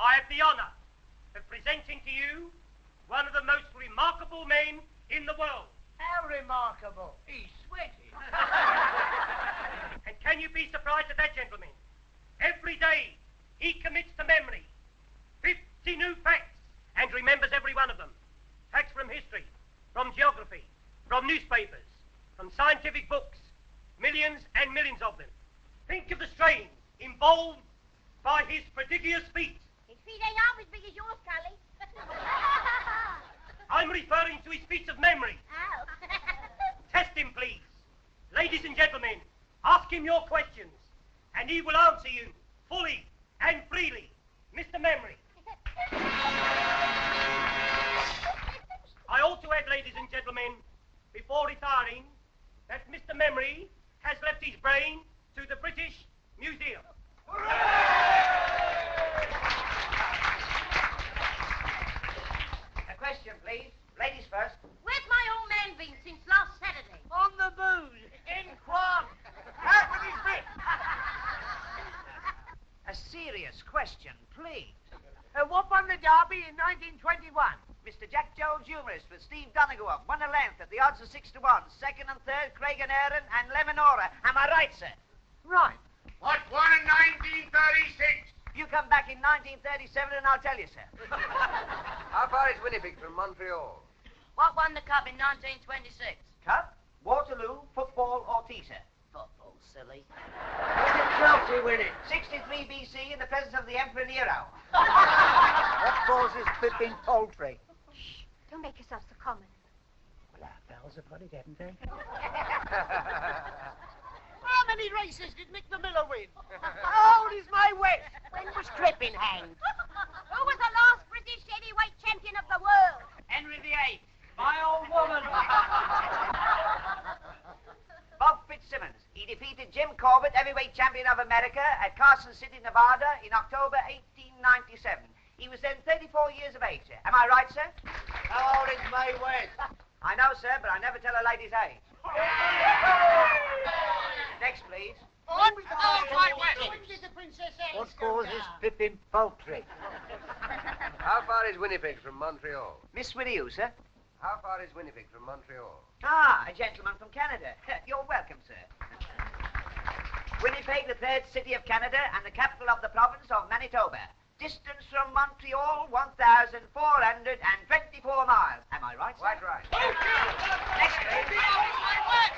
I have the honor of presenting to you one of the most remarkable men in the world. How remarkable. He's sweating. And can you be surprised at that, gentlemen? Every day he commits to memory 50 new facts and remembers every one of them. Facts from history, from geography, from newspapers, from scientific books, millions and millions of them. Think of the strain involved by his prodigious feat. His feet ain't half as big as yours, Cully. I'm referring to his feats of memory. Oh. Test him, please. Ladies and gentlemen, ask him your questions, and he will answer you fully and freely. Mr. Memory. I ought to add, ladies and gentlemen, before retiring, that Mr. Memory has left his brain to the British Museum. A question, please. Ladies first. Where's my old man been since last Saturday? On the booze. In Quam. Out with his bit. A serious question, please. What won the Derby in 1921? Mr. Jack Jones humorist with Steve Donegal won a length at the odds of 6 to 1. Second and third, Craig and Aaron and Lemonora. Am I right, sir? Right. What won in 1936? You come back in 1937 and I'll tell you, sir. How far is Winnipeg from Montreal? What won the Cup in 1926? Cup, Waterloo, football, or tea, sir? Football, silly. When did Chelsea win it? 63 BC in the presence of the Emperor Nero. What causes flipping poultry? Shh, don't make yourself so common. Well, our pals have got it, haven't they? How many races did Mick the Miller win? How old is my West? When was Crippen hanged? Who was the last British heavyweight champion of the world? Henry VIII. My old woman. Bob Fitzsimmons. He defeated Jim Corbett, heavyweight champion of America, at Carson City, Nevada, in October 1897. He was then 34 years of age, sir. Am I right, sir? How old is Mae West? I know, sir, but I never tell a lady's age. Next, please. What did the Princess Alice What go causes down? flipping poultry? How far is Winnipeg from Montreal? Miss with you, sir. How far is Winnipeg from Montreal? Ah, a gentleman from Canada. You're welcome, sir. Winnipeg, the third city of Canada and the capital of the province of Manitoba. Distance from Montreal, 1,424 miles. Am I right, sir? Quite right. Next, please.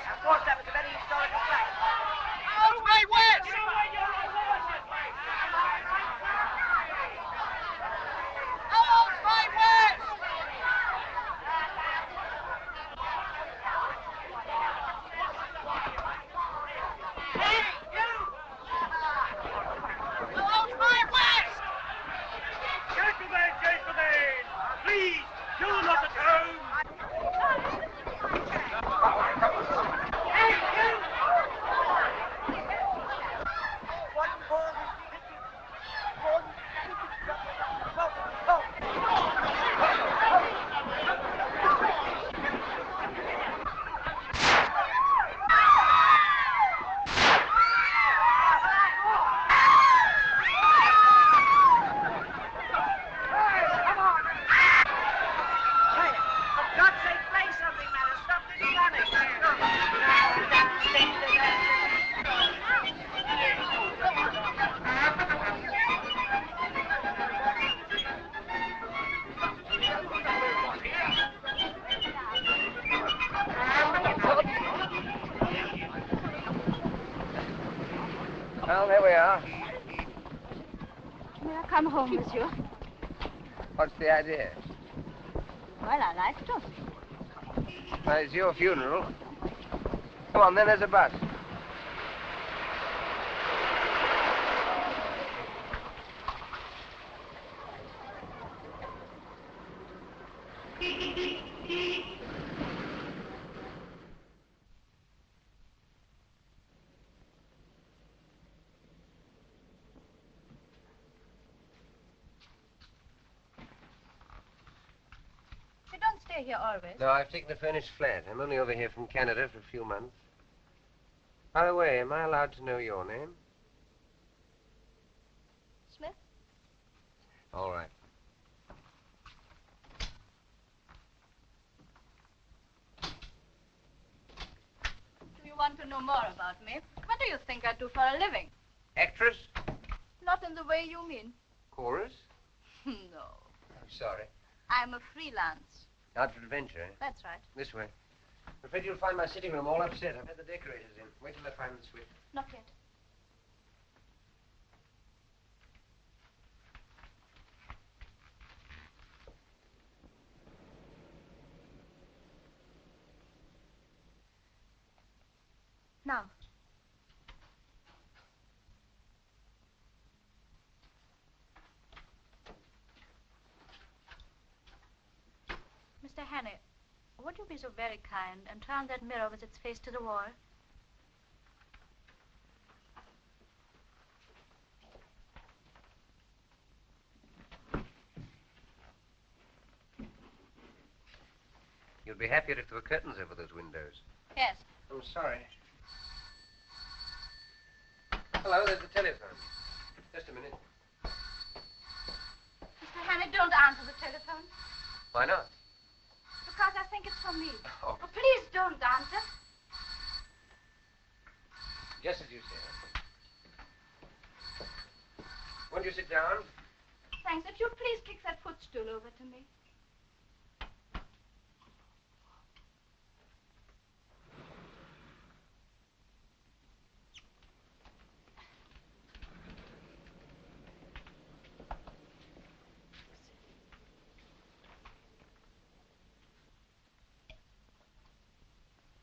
Of course, that was a very historical fact. How's Mae West? How old's Mae West? Hey, you! How old's Mae West? Gentlemen, please, you're not at home. Hey, you! What causes Well, there we are. May I come home, monsieur? What's the idea? Well, I like to. Well, it's your funeral. Come on, then there's a bus. You don't stay here always. No, I've taken a furnished flat. I'm only over here from Canada for a few months. By the way, am I allowed to know your name? Smith? All right. Do you want to know more about me? What do you think I do for a living? Actress? Not in the way you mean. Chorus? No. I'm sorry. I'm a freelance. Out for adventure, eh? That's right. This way. I'm afraid you'll find my sitting room all upset. I've had the decorators in. Wait till I find the switch. Not yet. Now. Mr. Hannay, would you be so very kind and turn that mirror with its face to the wall? You'll be happier if there were curtains over those windows. Yes. I'm sorry. Hello, there's the telephone. Just a minute. Mr. Hannay, don't answer the telephone. Why not? Because I think it's from me. Oh. Oh, please don't answer. Just as you said. Won't you sit down? Thanks. If you please kick that footstool over to me.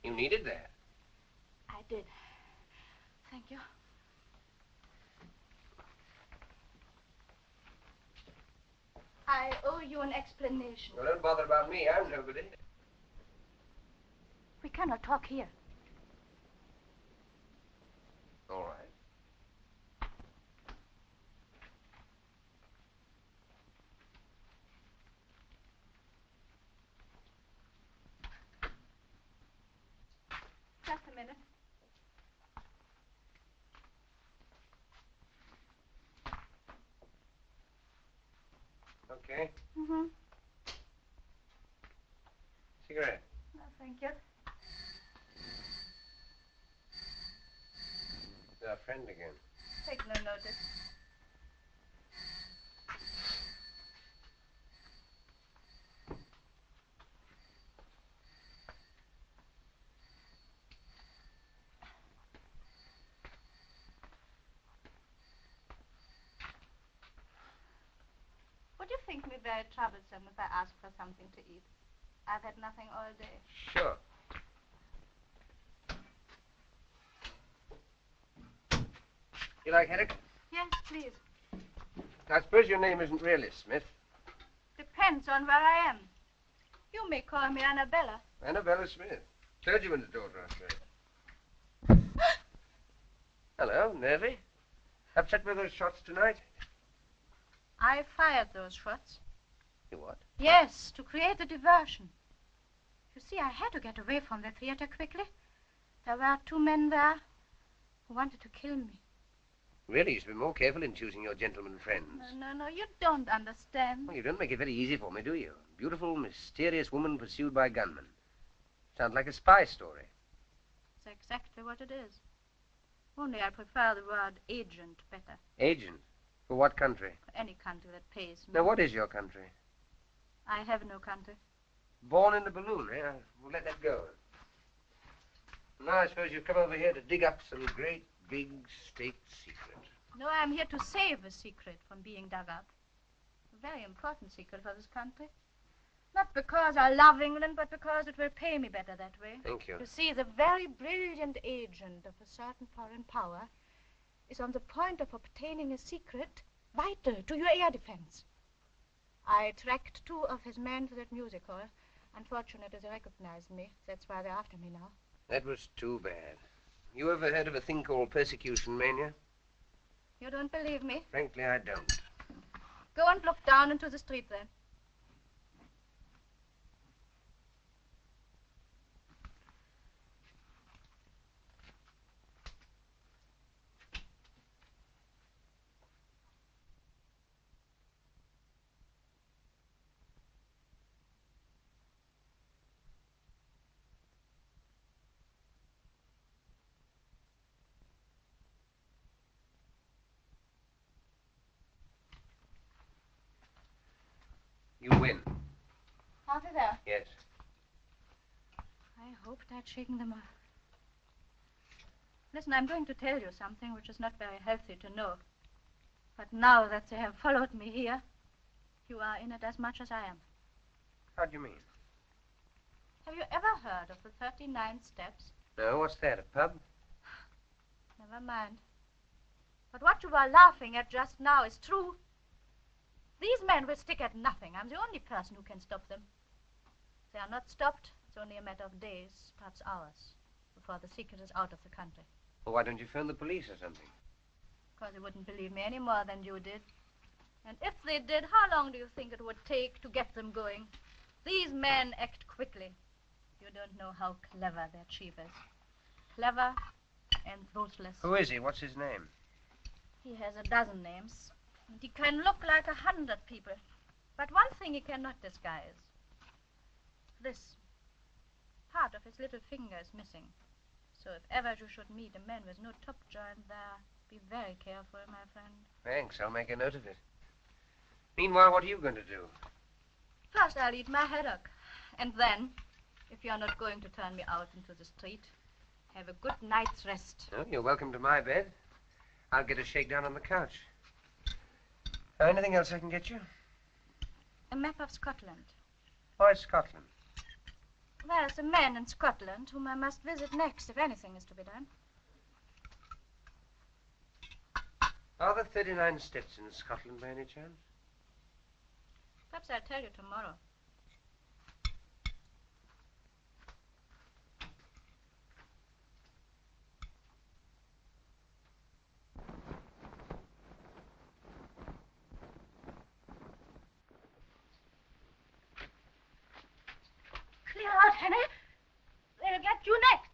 You needed that. I did. Thank you. I owe you an explanation. Well, don't bother about me. I'm nobody. We cannot talk here. All right. Just a minute. Okay. Mm-hmm. Cigarette. No, thank you. It's our friend again. Take no notice. Would you think me very troublesome if I asked for something to eat? I've had nothing all day. Sure. You like haddock? Yes, please. I suppose your name isn't really Smith. Depends on where I am. You may call me Annabella. Annabella Smith. Clergyman's daughter, I suppose. Hello, nervy? Upset with those shots tonight? I fired those shots. You what? Yes, to create a diversion. You see, I had to get away from the theater quickly. There were 2 men there who wanted to kill me. Really, you should be more careful in choosing your gentleman friends. No, you don't understand. Well, you don't make it very easy for me, do you? Beautiful, mysterious woman pursued by gunmen. Sounds like a spy story. It's exactly what it is. Only I prefer the word agent better. Agent? For what country? For any country that pays me. Now, what is your country? I have no country. Born in the balloon, eh? We'll let that go. Now, I suppose you've come over here to dig up some great, big state secret. No, I'm here to save a secret from being dug up. A very important secret for this country. Not because I love England, but because it will pay me better that way. Thank you. You see, the very brilliant agent of a certain foreign power is on the point of obtaining a secret vital to your air defense. I tracked 2 of his men to that music hall. Unfortunately, they recognized me. That's why they're after me now. That was too bad. You ever heard of a thing called persecution mania? You don't believe me? Frankly, I don't. Go and look down into the street then. You win. Out of there. Yes. I hoped I'd shaken them off. Listen, I'm going to tell you something which is not very healthy to know. But now that they have followed me here, you are in it as much as I am. How do you mean? Have you ever heard of the 39 steps? No, what's that, a pub? Never mind. But what you were laughing at just now is true. These men will stick at nothing. I'm the only person who can stop them. If they are not stopped, it's only a matter of days, perhaps hours, before the secret is out of the country. Well, why don't you phone the police or something? Because they wouldn't believe me any more than you did. And if they did, how long do you think it would take to get them going? These men act quickly. You don't know how clever their chief is. Clever and ruthless. Who is he? What's his name? He has a dozen names. And he can look like 100 people. But one thing he cannot disguise. This. Part of his little finger is missing. So if ever you should meet a man with no top joint there, be very careful, my friend. Thanks, I'll make a note of it. Meanwhile, what are you going to do? First, I'll eat my haddock. And then, if you're not going to turn me out into the street, have a good night's rest. Oh, you're welcome to my bed. I'll get a shakedown on the couch. Anything else I can get you? A map of Scotland. Why Scotland? There's a man in Scotland whom I must visit next if anything is to be done. Are there 39 steps in Scotland by any chance? Perhaps I'll tell you tomorrow. Clear out, Henry. They'll get you next.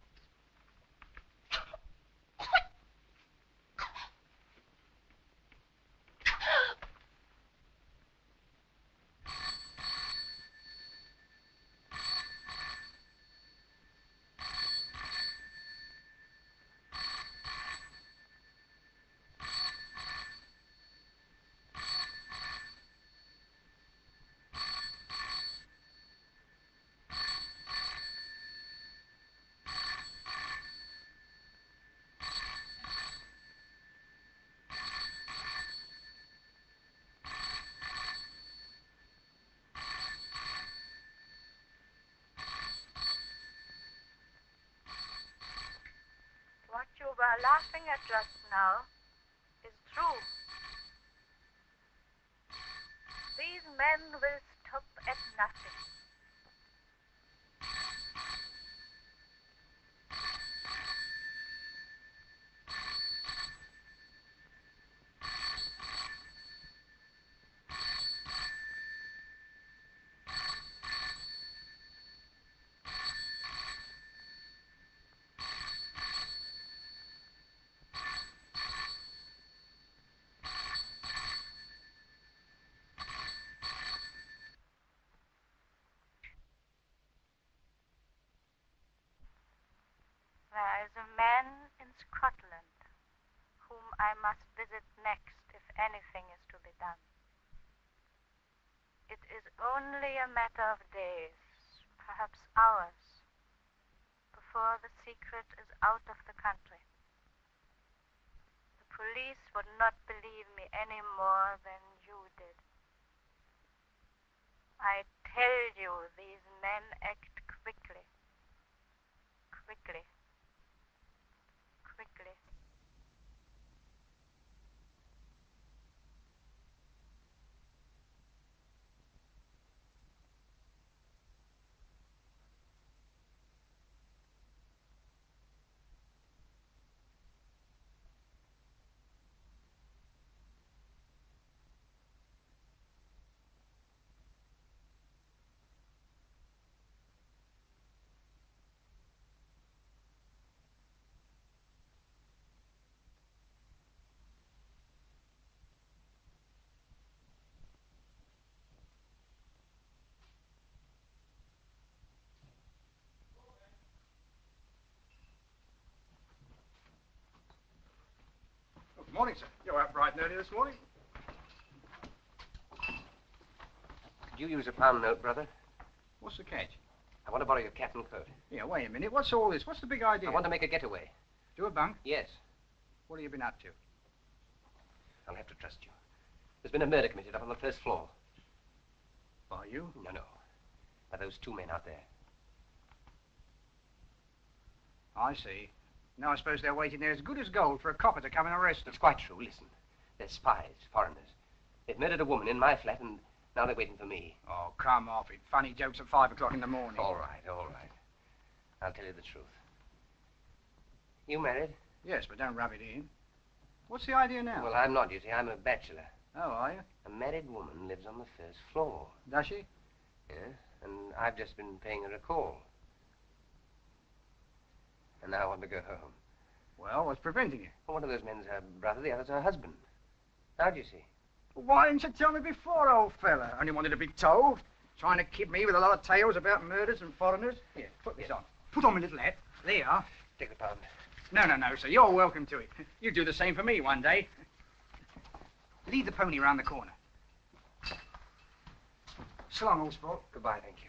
What you were laughing at just now is true. These men will stop at nothing. There is a man in Scotland whom I must visit next if anything is to be done. It is only a matter of days, perhaps hours, before the secret is out of the country. The police would not believe me any more than you did. I tell you, these men act quickly. Quickly. Quickly. Good morning, sir. You're out bright and early this morning. Could you use a pound note, brother? What's the catch? I want to borrow your cap and coat. Yeah, wait a minute. What's all this? What's the big idea? I want to make a getaway. Do a bunk? Yes. What have you been up to? I'll have to trust you. There's been a murder committed up on the first floor. By you? No. By those two men out there. I see. Now I suppose they're waiting there as good as gold for a copper to come and arrest them. It's quite true. Listen. They're spies, foreigners. They've murdered a woman in my flat, and now they're waiting for me. Oh, come off it. Funny jokes at 5 o'clock in the morning. All right. I'll tell you the truth. You married? Yes, but don't rub it in. What's the idea now? Well, I'm not, you see. I'm a bachelor. Oh, are you? A married woman lives on the first floor. Does she? Yes, and I've just been paying her a call. And now I want to go home. Well, what's preventing you? Well, one of those men's her brother, the other's her husband. How'd you see? Why didn't you tell me before, old fella? Only wanted to be told. Trying to kid me with a lot of tales about murders and foreigners. Here, put this on. Put on my little hat. There you are. Take the pound. No, sir. You're welcome to it. You do the same for me one day. Lead the pony round the corner. So long, old sport. Goodbye, thank you.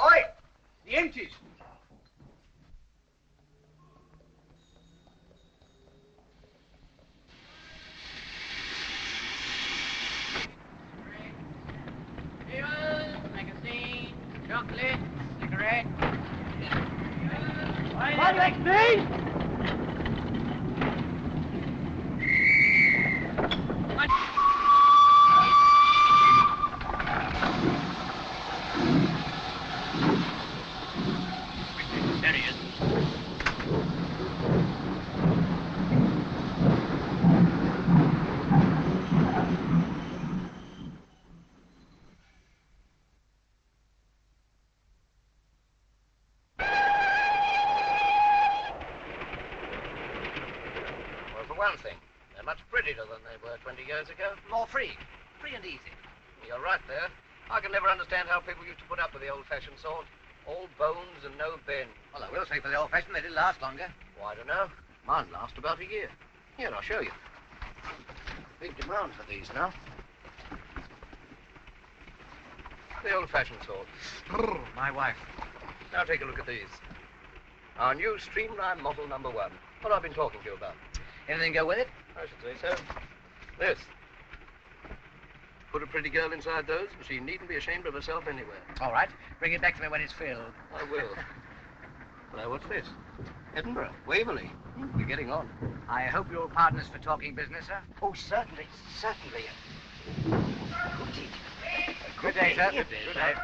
Oi! The empties. Magazine, chocolate, cigarette. One like me? There he is. Well, for one thing, they're much prettier than they were 20 years ago. More free. Free and easy. You're right there. I can never understand how people used to put up with the old-fashioned sort. All bones and no bend. Well, I will say for the old-fashioned, they did last longer. Well, I don't know. Mine last about a year. Here, I'll show you. Big demand for these now. The old-fashioned sort. My wife. Now take a look at these. Our new streamline model number 1. What I've been talking to you about. Anything go with it? I should say so. This. Put a pretty girl inside those, and she needn't be ashamed of herself anywhere. All right. Bring it back to me when it's filled. I will. Now, what's this? Edinburgh, Waverley. We're getting on. I hope you're partners for talking business, sir. Oh, certainly. Good day, sir. Good day. Good day.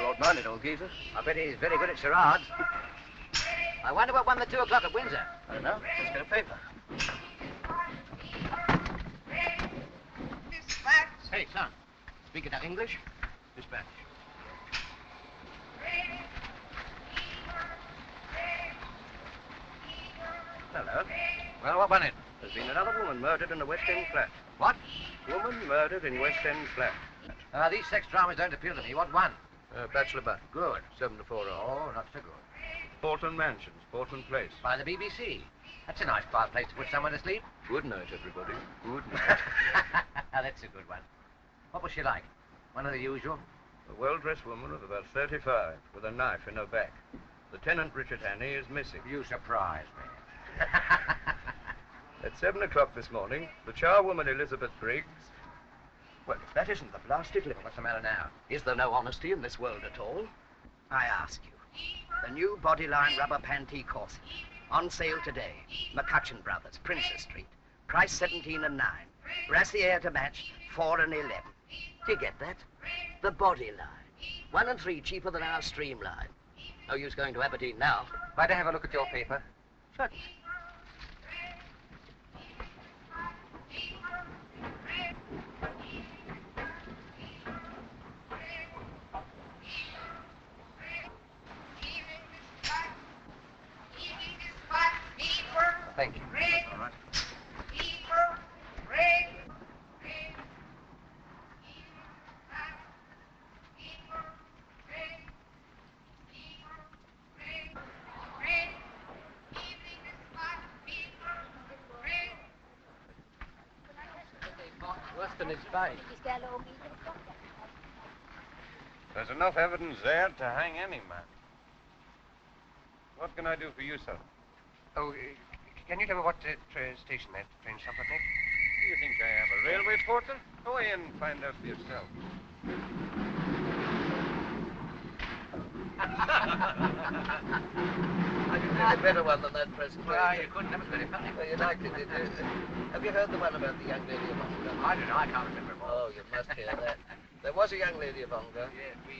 Broad-minded old geezer. I bet he's very good at charades. I wonder what won the 2 o'clock at Windsor. I don't know. Let's get a paper. Hey, son. Speaking of English, dispatch. Hello. Well, what won it? There's been another woman murdered in a West End flat. What? Woman murdered in West End flat. These sex dramas don't appeal to me. What won? Bachelor butt. Good. 7 to 4 hours. Oh, not so good. Portland Mansions, Portland Place. By the BBC. That's a nice quiet place to put someone to sleep. Good night, everybody. Good night. That's a good one. What was she like? One of the usual? A well-dressed woman of about 35, with a knife in her back. Lieutenant Richard Hannay is missing. You surprise me. At 7 o'clock this morning, the charwoman Elizabeth Briggs... Well, if that isn't the blasted liver. What's the matter now? Is there no honesty in this world at all? I ask you. The new Bodyline rubber panty corset. On sale today. McCutcheon Brothers, Princess Street. Price 17 and 9. Brassiere to match, 4 and 11. Do you get that? The Bodyline. 1 and 3 cheaper than our Streamline. No use going to Aberdeen now. Might I have a look at your paper? Certainly. Thank you. All right. in his face. There's enough evidence there to hang any man. What can I do for you, sir? Oh, can you tell me what station that train stopped at next? Do you think I am a railway porter? Go away and find out for yourself. I can think a better one than that, President. Well, you couldn't. That was very funny. Well, you liked it, did you? Have you heard the one about the young lady of Ongar? I don't know. I can't remember. Oh, you must hear that. There was a young lady of Ongar. Yes, we...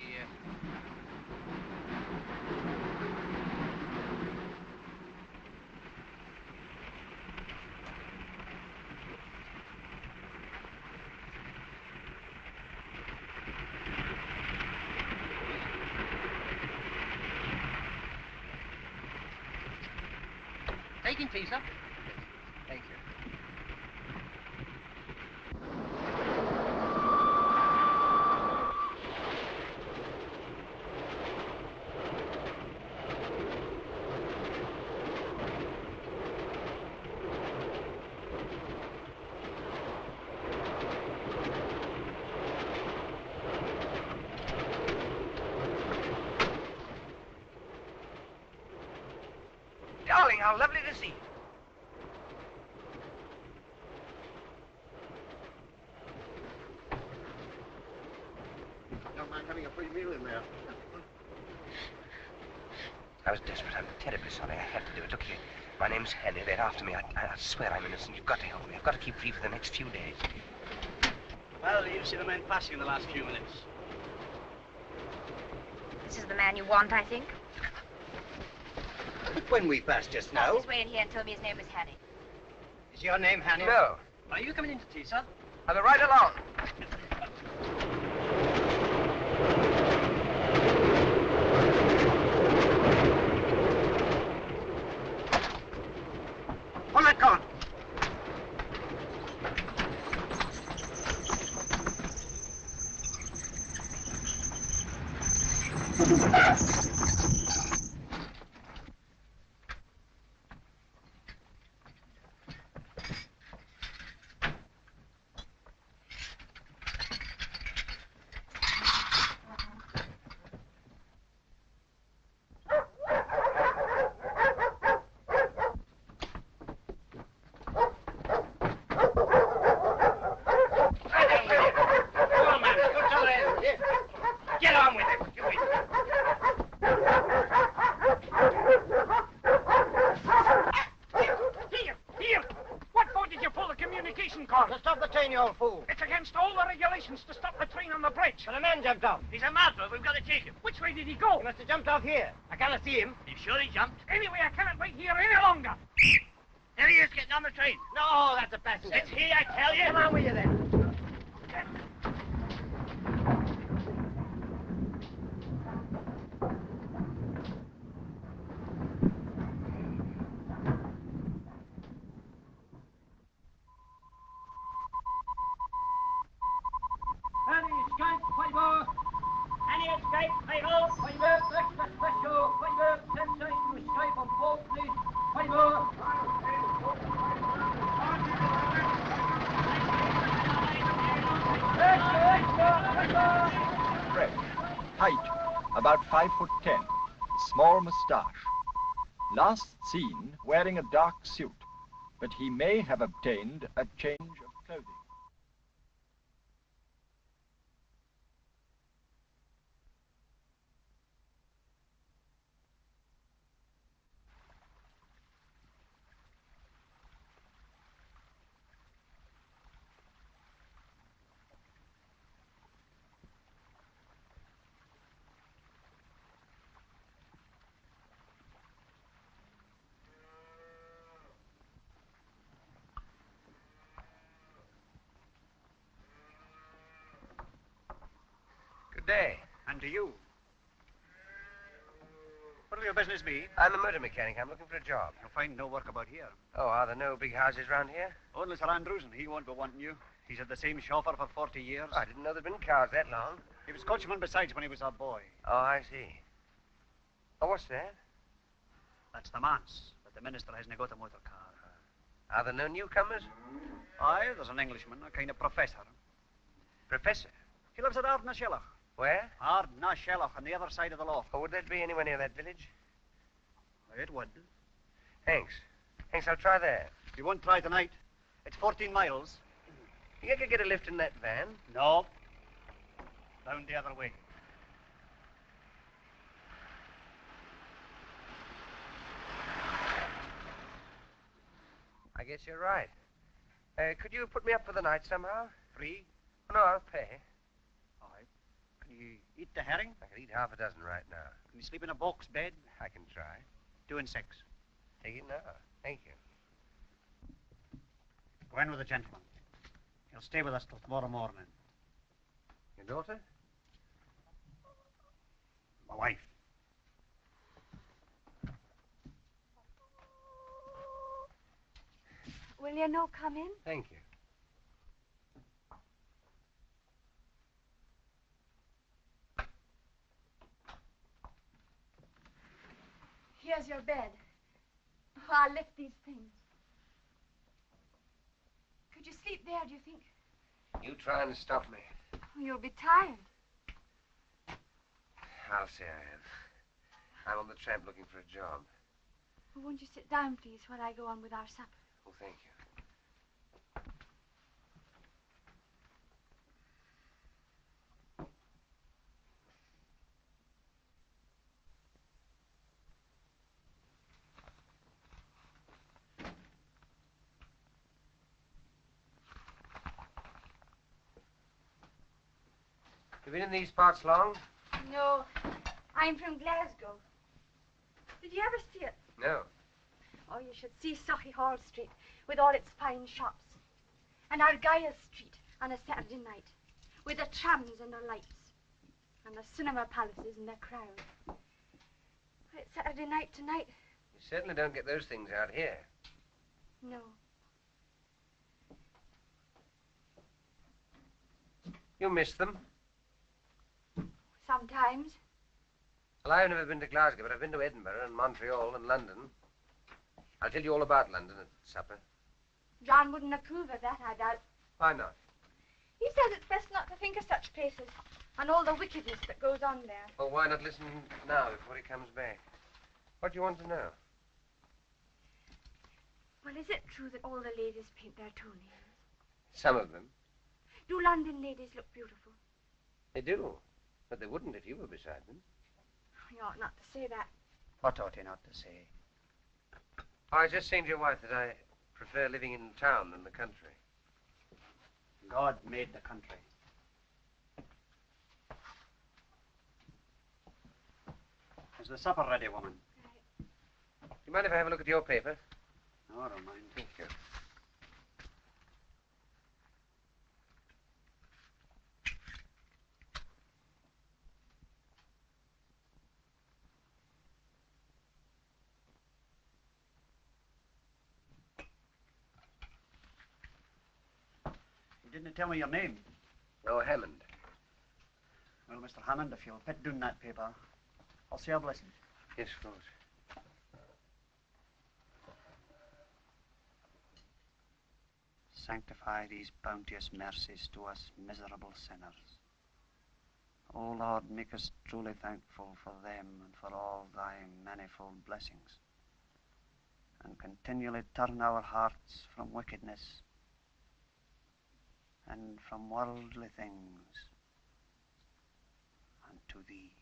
Taking tea, sir. Thank you. Darling, how lovely to see you. Don't mind having a free meal in there. I was desperate. I'm terribly sorry. I had to do it. Look here. My name's Henry. They're after me. I swear I'm innocent. You've got to help me. I've got to keep free for the next few days. Well, you've seen the man passing in the last few minutes. This is the man you want, I think. When we passed just now. Just wait in here and tell me his name is Hanny. Is your name Hanny? No. Are you coming in to tea, sir? I'll be right along. Pull that cord. Get on with it. Here. What for did you pull the communication cord? To stop the train, you old fool. It's against all the regulations to stop the train on the bridge. But a man jumped off. He's a murderer. We've got to take him. Which way did he go? He must have jumped off here. I cannot see him. You sure he jumped? Anyway, I cannot wait here any longer. There he is, getting on the train. No, that's a passenger. It's he, I tell you. Come on with you then. Height, about 5'10", small moustache. Last seen wearing a dark suit, but he may have obtained a change of clothing. Good day. And to you. What will your business be? I'm a motor mechanic. I'm looking for a job. You'll find no work about here. Oh, are there no big houses round here? Only Sir Andrewson. He won't be wanting you. He's had the same chauffeur for 40 years. Oh, I didn't know there'd been cars that long. He was coachman besides when he was a boy. Oh, I see. Oh, what's that? That's the manse. But the minister hasn't got a motor car. Are there no newcomers? Aye, there's an Englishman, a kind of professor. Professor? He lives at Ardnashellach. Where? Ardnashellach, on the other side of the loch. Oh, would that be anywhere near that village? It would. Thanks. Thanks, I'll try there. You won't try tonight. It's 14 miles. You could get a lift in that van? No. Down the other way. I guess you're right. Could you put me up for the night somehow? Free? No, I'll pay. All right. Can you eat the herring? I could eat half a dozen right now. Can you sleep in a box bed? I can try. 2 and 6. Take it now. Thank you. Go in with the gentleman. He'll stay with us till tomorrow morning. Your daughter? My wife. Will you no come in? Thank you. Here's your bed. Oh, I'll lift these things. Could you sleep there, do you think? You try and stop me. You'll be tired. I'll say I am. I'm on the tramp looking for a job. Oh, won't you sit down, please, while I go on with our supper? Oh, thank you. You been in these parts long? No, I'm from Glasgow. Did you ever see it? No. Oh, you should see Hall Street with all its fine shops. And Argyll Street on a Saturday night with the trams and the lights. And the cinema palaces and their crowd. It's Saturday night tonight. You certainly don't get those things out here. No. You miss them? Sometimes. Well, I've never been to Glasgow, but I've been to Edinburgh and Montreal and London. I'll tell you all about London at supper. John wouldn't approve of that, I doubt. Why not? He says it's best not to think of such places and all the wickedness that goes on there. Well, why not listen now before he comes back? What do you want to know? Well, is it true that all the ladies paint their toenails? Some of them. Do London ladies look beautiful? They do. But they wouldn't if you were beside them. You ought not to say that. What ought you not to say? I was just saying to your wife that I prefer living in town than the country. God made the country. Is the supper ready, woman? Do you mind if I have a look at your paper? No, I don't mind. Thank you. You didn't tell me your name. Oh, Hammond. Well, Mr. Hammond, if you'll put down that paper, I'll say a blessing. Yes, of course. Sanctify these bounteous mercies to us miserable sinners. O Lord, make us truly thankful for them and for all thy manifold blessings, and continually turn our hearts from wickedness and from worldly things unto thee.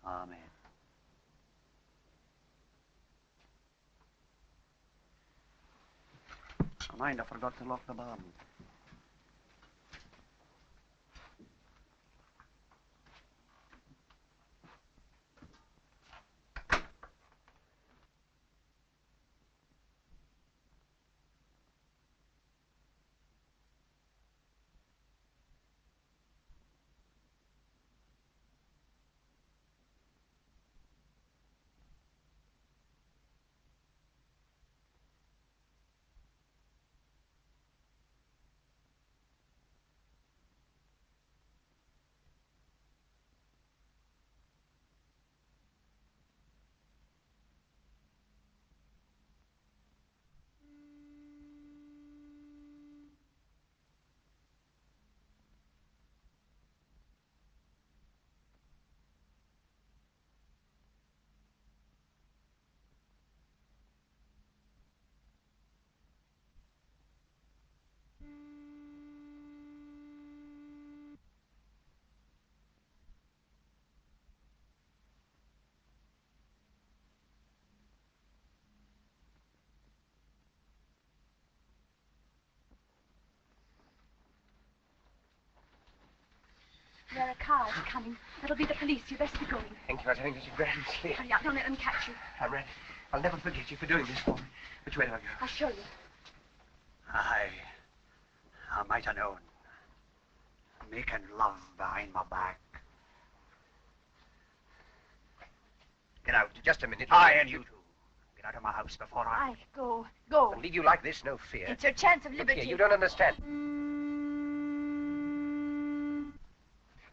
Amen. Mind, I forgot to lock the barn. There are cars coming. It'll be the police. You best be going. Thank you. I was having such a grand sleep. Hurry up. Don't let them catch you. I'm ready. I'll never forget you for doing this for me. Which way do I go? I'll show you. I might have known. Making love behind my back. Get out. Just a minute. I and you two. Get out of my house before I... Go. I'll leave you like this, no fear. It's your chance of Look liberty. here, you don't understand.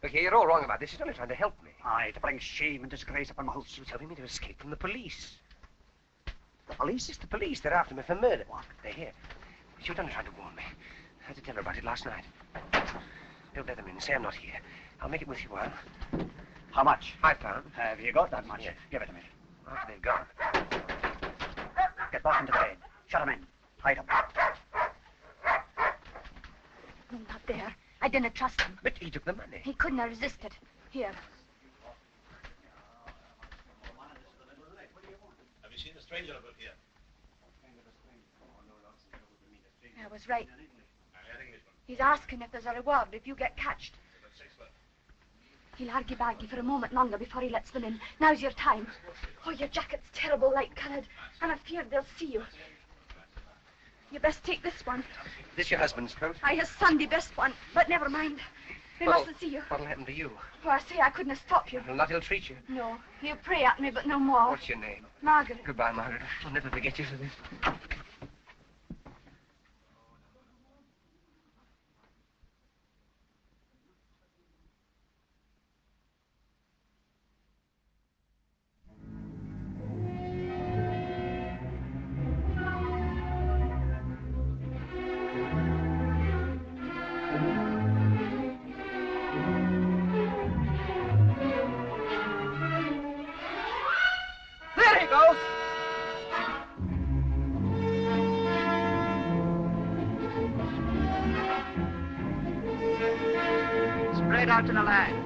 Look here, you're all wrong about this. He's only trying to help me. Aye, to bring shame and disgrace upon my house. He's helping me to escape from the police. The police? It's the police. They're after me for murder. What? They're here. But you're only trying to warn me. I had to tell her about it last night. Don't let them in. Say I'm not here. I'll make it with you while. How much? £5. Have you got that much? Yes. Give it to me. After they've gone. Get back into the bed. Shut 'em in. Hide 'em. No, not there. I didn't trust him. But he took the money. He couldn't have resisted. Here. Have you seen a stranger about here? I was right. He's asking if there's a reward if you get catched. He'll argy-bargy for a moment longer before he lets them in. Now's your time. Oh, your jacket's terrible light-coloured. I'm afeard they'll see you. You best take this one. This your husband's coat? I his Sunday best one, but never mind. They mustn't see you. What'll happen to you? Oh, I say I couldn't have stopped you. He'll not ill-treat you. No. He'll pray at me, but no more. What's your name? Margaret. Goodbye, Margaret. I'll never forget you for this. There he goes! Spread out in a line.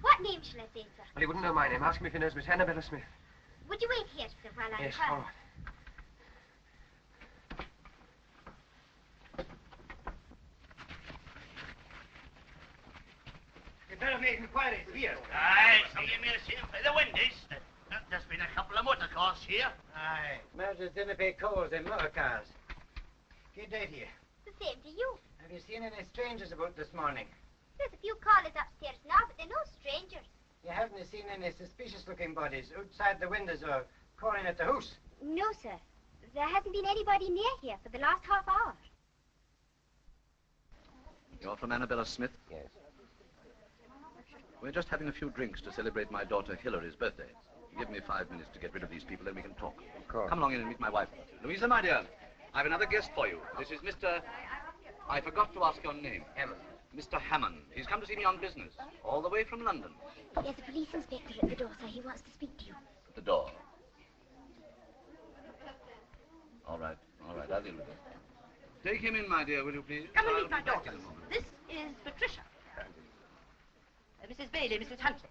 What name shall I say, sir? Well, he wouldn't know my name. Ask him if he knows Miss Annabella Smith. Would you wait here, sir, while I Yes, try? all right. You'd better make inquiries here. Aye, see you may see him by the windows. There's been a couple of motor cars here. Aye. Murders didn't pay calls in motor cars. Good day to you. The same to you. Have you seen any strangers about this morning? There's a few callers upstairs now, but they're no strangers. You haven't seen any suspicious-looking bodies outside the windows or calling at the house? No, sir. There hasn't been anybody near here for the last half hour. You're from Annabella Smith? Yes. We're just having a few drinks to celebrate my daughter Hilary's birthday. Give me 5 minutes to get rid of these people, then we can talk. Of course. Come along in and meet my wife. Louisa, my dear, I have another guest for you. This is Mr... I forgot to ask your name. Hammond. Mr. Hammond. He's come to see me on business, all the way from London. There's a police inspector at the door, sir. He wants to speak to you. At the door. All right, I'll deal with it. Take him in, my dear, will you please? Come and I'll meet my be back daughter. in a moment. This is Patricia. Mrs. Bailey, Mrs. Huntley.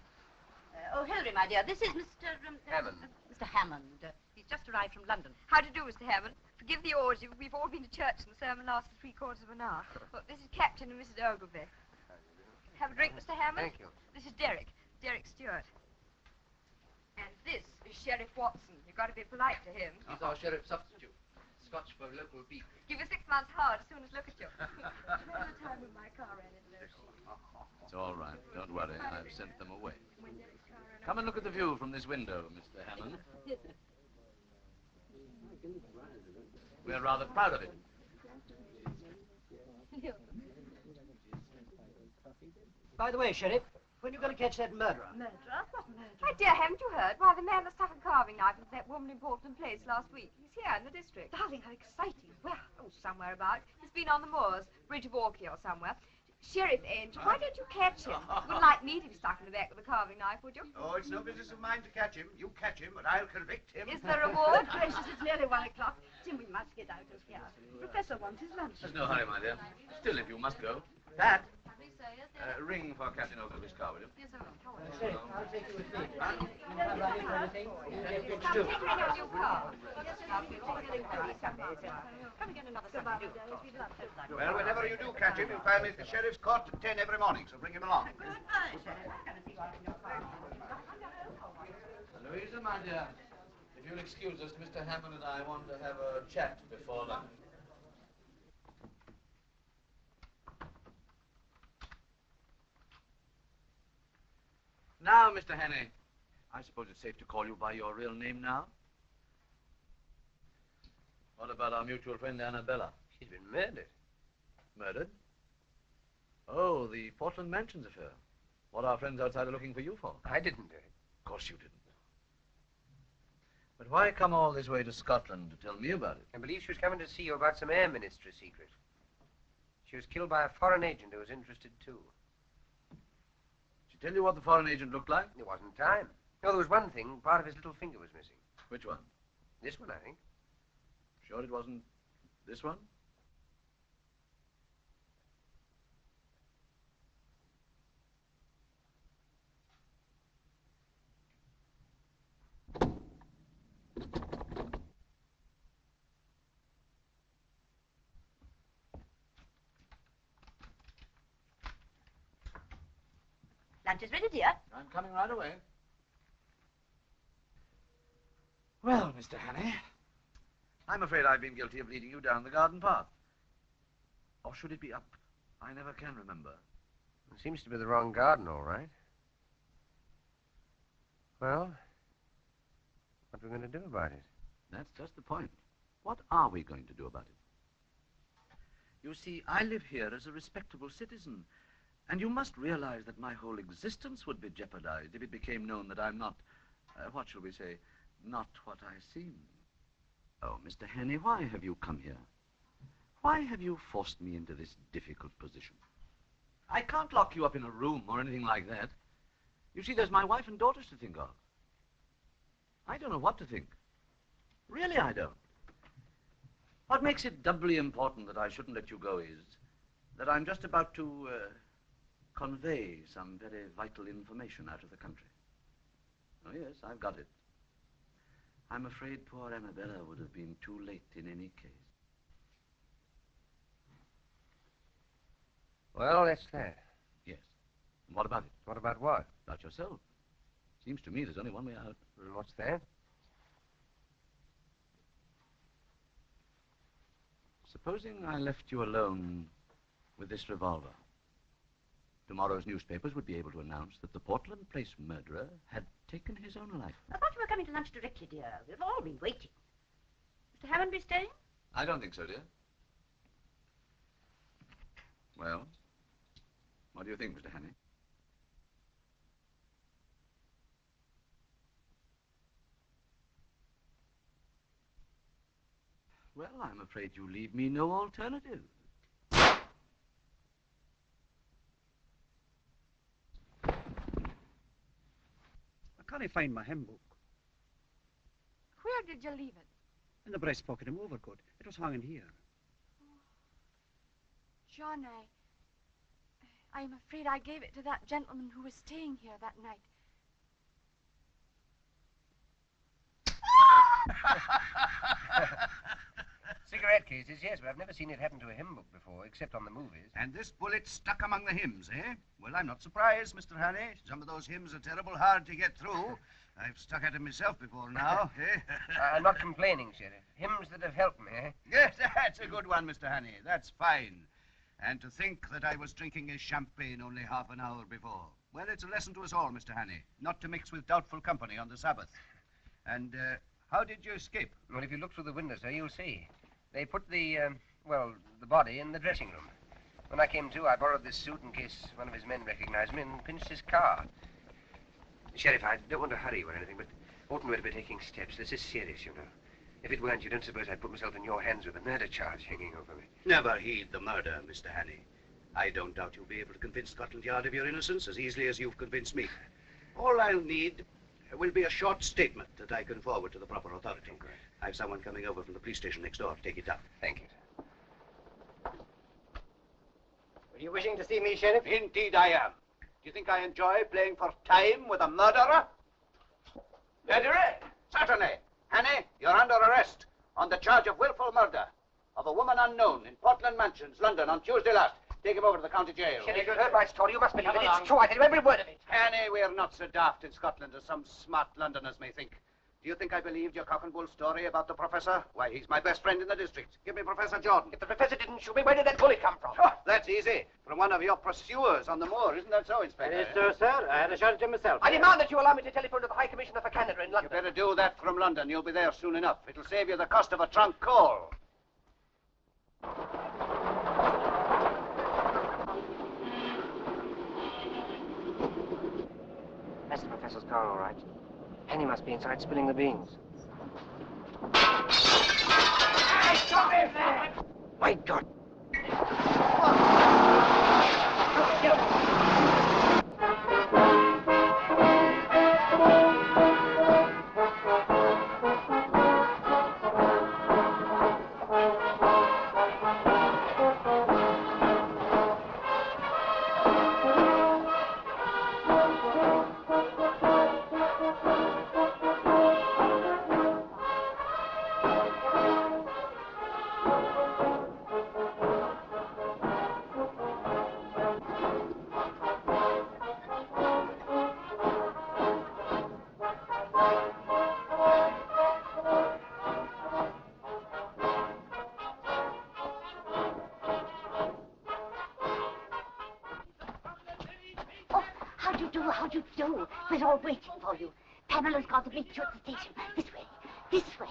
Oh, Hilary, my dear, this is Mr. Hammond. Mr. Hammond. He's just arrived from London. How do you do, Mr. Hammond? Forgive the orgy. We've all been to church and the sermon lasted 3/4 of an hour. Well, this is Captain and Mrs. Ogilvy. Have a drink, Mr. Hammond? Thank you. This is Derek Stewart. And this is Sheriff Watson. You've got to be polite to him. He's our sheriff substitute. Scotch for local beef. Give you 6 months hard as soon as look at you. Another time when my car ran into those sheets. It's all right. Don't worry. I've sent them away. Come and look at the view from this window, Mr. Hammond. Yes, sir. We're rather proud of it. By the way, Sheriff, when are you going to catch that murderer? Murderer? What murderer? My dear, haven't you heard? Why, the man that stuck a carving knife into that woman in Portland Place last week. He's here in the district. Darling, how exciting. Well, somewhere about. He's been on the moors, Bridge of Orkney or somewhere. Sheriff Angel, why don't you catch him? Wouldn't like me to be stuck in the back with a carving knife, would you? Oh, it's no business of mine to catch him. You catch him, but I'll convict him. Is there a reward? Gracious, it's nearly 1 o'clock. Jim, we must get out of here. Professor wants his lunch. There's no hurry, my dear. Still, if you must go. Pat, ring for Captain Ogilvy's car, will you? Yes, sir. Sheriff, I'll take you with me. Come take me in your new car. Come again another Sunday. Well, whenever you do catch him, you'll find me at the sheriff's court at 10 every morning, so bring him along. Louisa, my dear, if you'll excuse us, Mr. Hammond and I want to have a chat before lunch. Now, Mr. Hannay, I suppose it's safe to call you by your real name now? What about our mutual friend, Annabella? She's been murdered. Murdered? Oh, the Portland Mansions affair. What our friends outside are looking for you for? I didn't do it. Of course you didn't. But why come all this way to Scotland to tell me about it? I believe she was coming to see you about some Air Ministry secret. She was killed by a foreign agent who was interested too. Did she tell you what the foreign agent looked like? There wasn't time. No, there was one thing. Part of his little finger was missing. Which one? This one, I think. Sure it wasn't this one? Lunch is ready, dear. I'm coming right away. Well, Mr. Hannay, I'm afraid I've been guilty of leading you down the garden path. Or should it be up? I never can remember. It seems to be the wrong garden, all right. Well, what are we going to do about it? That's just the point. What are we going to do about it? You see, I live here as a respectable citizen, and you must realize that my whole existence would be jeopardized if it became known that I'm not, what shall we say, not what I seem. Oh, Mr. Hannay, why have you come here? Why have you forced me into this difficult position? I can't lock you up in a room or anything like that. You see, there's my wife and daughters to think of. I don't know what to think. Really, I don't. What makes it doubly important that I shouldn't let you go is that I'm just about to convey some very vital information out of the country. Oh, yes, I've got it. I'm afraid poor Annabella would have been too late in any case. Well, that's that. Yes. And what about it? What about what? About yourself. Seems to me there's only one way out. And what's that? Supposing I left you alone with this revolver. Tomorrow's newspapers would be able to announce that the Portland Place murderer had taken his own life. I thought you were coming to lunch directly, dear. We've all been waiting. Mr. Hammond be staying? I don't think so, dear. Well, what do you think, Mr. Hannay? Well, I'm afraid you leave me no alternative. I can't find my hymn book. Where did you leave it? In the breast pocket of my overcoat. It was hanging here. John, I'm afraid I gave it to that gentleman who was staying here that night. riot cases, yes, but I've never seen it happen to a hymn book before, except on the movies. And this bullet stuck among the hymns, eh? Well, I'm not surprised, Mr. Hannay. Some of those hymns are terrible hard to get through. I've stuck at them myself before now, eh? I'm not complaining, Sheriff. Hymns that have helped me, eh? Yes, that's a good one, Mr. Hannay. That's fine. And to think that I was drinking a champagne only half an hour before. Well, it's a lesson to us all, Mr. Hannay, not to mix with doubtful company on the Sabbath. And, how did you escape? Well, if you look through the window, sir, you'll see. They put the body in the dressing room. When I came to, I borrowed this suit in case one of his men recognized me and pinched his car. Sheriff, I don't want to hurry you or anything, but oughtn't we to be taking steps? This is serious, you know. If it weren't, you don't suppose I'd put myself in your hands with a murder charge hanging over me. Never heed the murder, Mr. Hannay. I don't doubt you'll be able to convince Scotland Yard of your innocence as easily as you've convinced me. All I'll need will be a short statement that I can forward to the proper authority. Okay. I've someone coming over from the police station next door to take it down. Thank you, sir. Were you wishing to see me, Sheriff? Indeed I am. Do you think I enjoy playing for time with a murderer? Murderer? Certainly. Hannay, you're under arrest on the charge of willful murder of a woman unknown in Portland Mansions, London, on Tuesday last. Take him over to the county jail. Sheriff, you've heard my story. You must believe it. It's true. I tell you every word of it. Hannay, we're not so daft in Scotland as some smart Londoners may think. Do you think I believed your cock and bull story about the professor? Why, he's my best friend in the district. Give me Professor Jordan. If the professor didn't shoot me, where did that bullet come from? Oh, that's easy. From one of your pursuers on the moor. Isn't that so, Inspector? It is so, sir. I had a shot at him myself. I demand that you allow me to telephone to the High Commissioner for Canada in London. You better do that from London. You'll be there soon enough. It'll save you the cost of a trunk call. That's the professor's car, all right. Penny must be inside spilling the beans. Hey, stop him there! My God! How do you do? We're all waiting for you. Pamela's got to meet you at the station. This way. This way.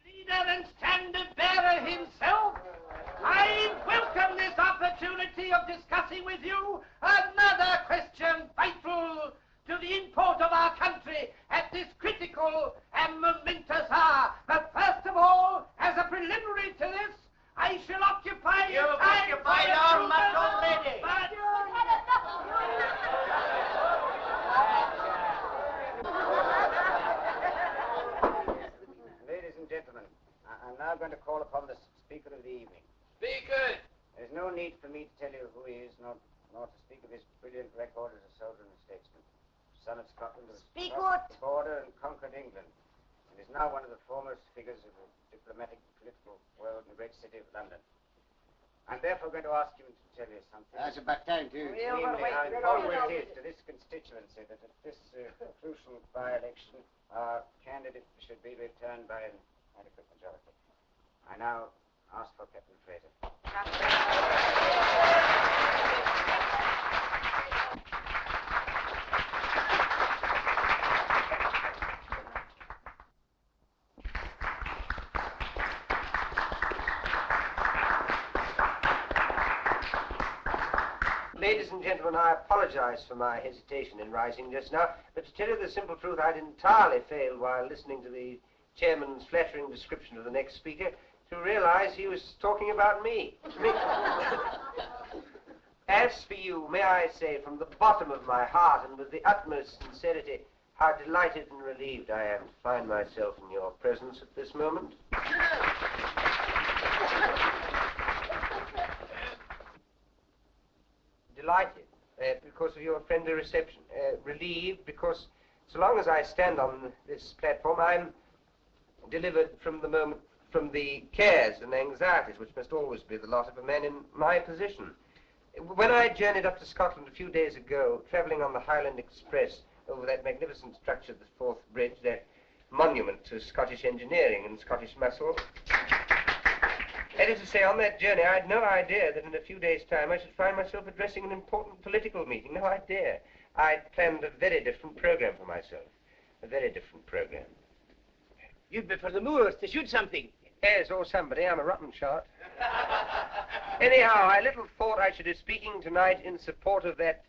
Leader and standard bearer himself, I welcome this opportunity of discussing with you another question vital to the import of our country at this critical and momentous hour. But first of all, as a preliminary to this, I shall occupy You've occupied our much already. But Ladies and gentlemen, I'm now going to call upon the speaker of the evening. Speaker! There's no need for me to tell you who he is, nor to speak of his brilliant record as a soldier and a statesman. Son of Scotland, who Speak crossed what? the border and conquered England, and is now one of the foremost figures of the diplomatic political world in the great city of London. I'm therefore going to ask you to tell you something. That's about time, too. Namely, how important it is to this constituency that at this crucial by-election, our candidate should be returned by an adequate majority. I now ask for Captain Fraser. Ladies and gentlemen, I apologize for my hesitation in rising just now, but to tell you the simple truth, I'd entirely failed while listening to the chairman's flattering description of the next speaker to realize he was talking about me. As for you, may I say from the bottom of my heart and with the utmost sincerity, how delighted and relieved I am to find myself in your presence at this moment. Delighted because of your friendly reception. Relieved because so long as I stand on this platform, I'm delivered from the moment from the cares and anxieties which must always be the lot of a man in my position. When I journeyed up to Scotland a few days ago, travelling on the Highland Express over that magnificent structure, the Forth Bridge, that monument to Scottish engineering and Scottish muscle, that is to say, on that journey, I had no idea that in a few days' time I should find myself addressing an important political meeting. No idea. I'd planned a very different program for myself. A very different program. You'd be for the moors to shoot something. Yes, or somebody. I'm a rotten shot. Anyhow, I little thought I should be speaking tonight in support of that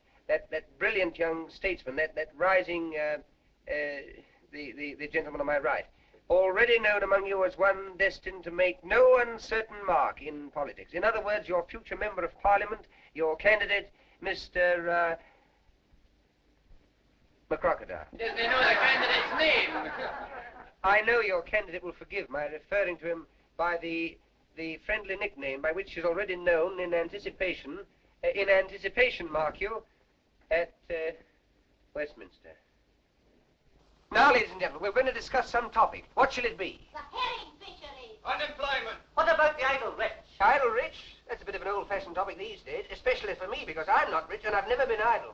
brilliant young statesman, that rising, the gentleman on my right, already known among you as one destined to make no uncertain mark in politics. In other words, your future member of Parliament, your candidate, Mr. McCrocodile. Does they know the candidate's name? I know your candidate will forgive my referring to him by the friendly nickname by which he's already known in anticipation, mark you, at Westminster. Now, ladies and gentlemen, we're going to discuss some topic. What shall it be? The herring fisheries. Unemployment. What about the idle rich? Idle rich? That's a bit of an old-fashioned topic these days, especially for me, because I'm not rich and I've never been idle.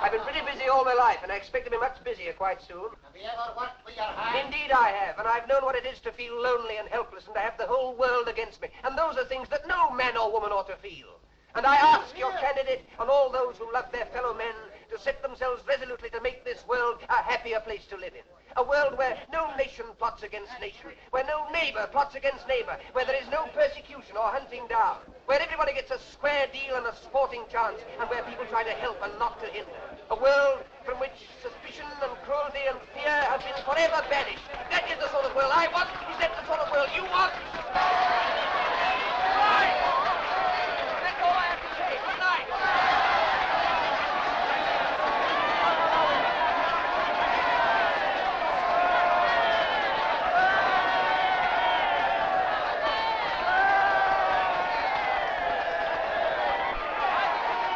I've been pretty busy all my life, and I expect to be much busier quite soon. Have you ever worked for your hand? Indeed I have, and I've known what it is to feel lonely and helpless and to have the whole world against me. And those are things that no man or woman ought to feel. And I ask your candidate and all those who love their fellow men to set themselves resolutely to make this world a happier place to live in. A world where no nation plots against nation, where no neighbor plots against neighbor, where there is no persecution or hunting down, where everybody gets a square deal and a sporting chance, and where people try to help and not to hinder. A world from which suspicion and cruelty and fear have been forever banished. That is the sort of world I want. Is that the sort of world you want? Right. That's all I have to say. Good night.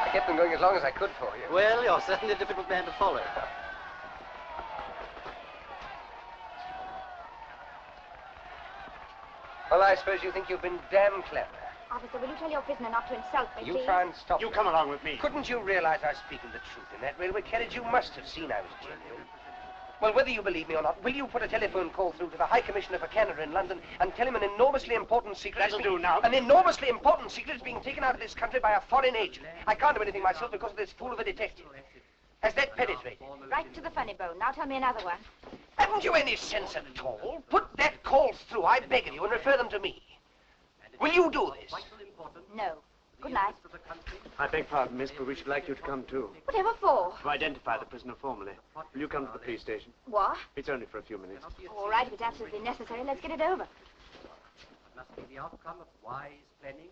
I kept them going as long as I could for you. Well, you're certainly a difficult man to follow. Well, I suppose you think you've been damn clever. Officer, will you tell your prisoner not to insult me, You please? try and stop You me. come along with me. Couldn't you realize I was speaking the truth in that railway carriage? You must have seen I was genuine. Well, whether you believe me or not, will you put a telephone call through to the High Commissioner for Canada in London and tell him an enormously important secret... That'll do now. An enormously important secret is being taken out of this country by a foreign agent. I can't do anything myself because of this fool of a detective. Has that penetrated? Right to the funny bone. Now tell me another one. Haven't you any sense at all? Put that call through, I beg of you, and refer them to me. Will you do this? No. Good night. I beg pardon, miss, but we should like you to come too. Whatever for? To identify the prisoner formally. Will you come to the police station? What? It's only for a few minutes. All right, if it's absolutely necessary, let's get it over. Must be the outcome of wise planning.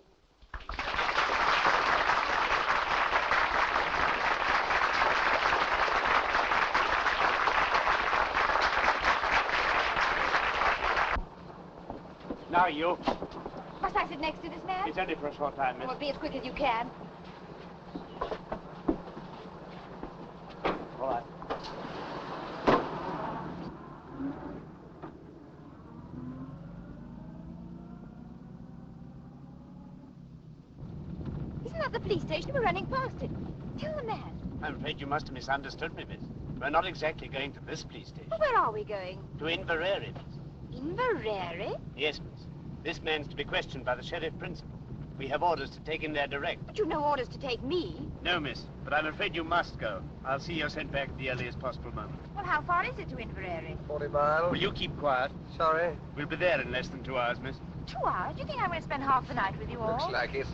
Now you. Must I sit next to this man? It's only for a short time, miss. Well, be as quick as you can. All right. Isn't that the police station? We're running past it. Tell the man. I'm afraid you must have misunderstood me, miss. We're not exactly going to this police station. Well, where are we going? To Inverary, miss. Inverary? Yes, miss. This man's to be questioned by the sheriff principal. We have orders to take him there direct. But you've no orders to take me. No, miss, but I'm afraid you must go. I'll see you're sent back at the earliest possible moment. Well, how far is it to Inverary? 40 miles. Will you keep quiet? Sorry. We'll be there in less than 2 hours, miss. 2 hours? Do you think I'm going to spend half the night with you all? Looks like it.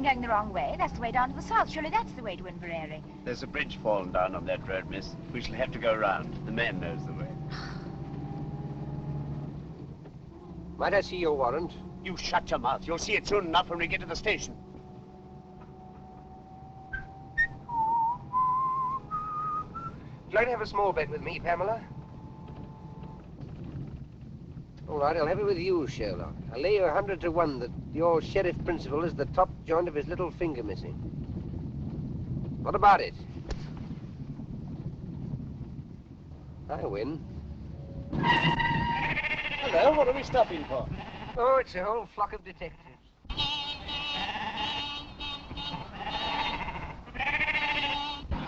going the wrong way. That's the way down to the south. Surely that's the way to Inverary. There's a bridge fallen down on that road, miss. We shall have to go round. The man knows the way. Might I see your warrant? You shut your mouth. You'll see it soon enough when we get to the station. Would you like to have a small bet with me, Pamela? All right, I'll have it with you, Sherlock. I'll lay you 100 to 1 that your sheriff principal is the top joint of his little finger missing. What about it? I win. Hello, what are we stopping for? Oh, it's a whole flock of detectives.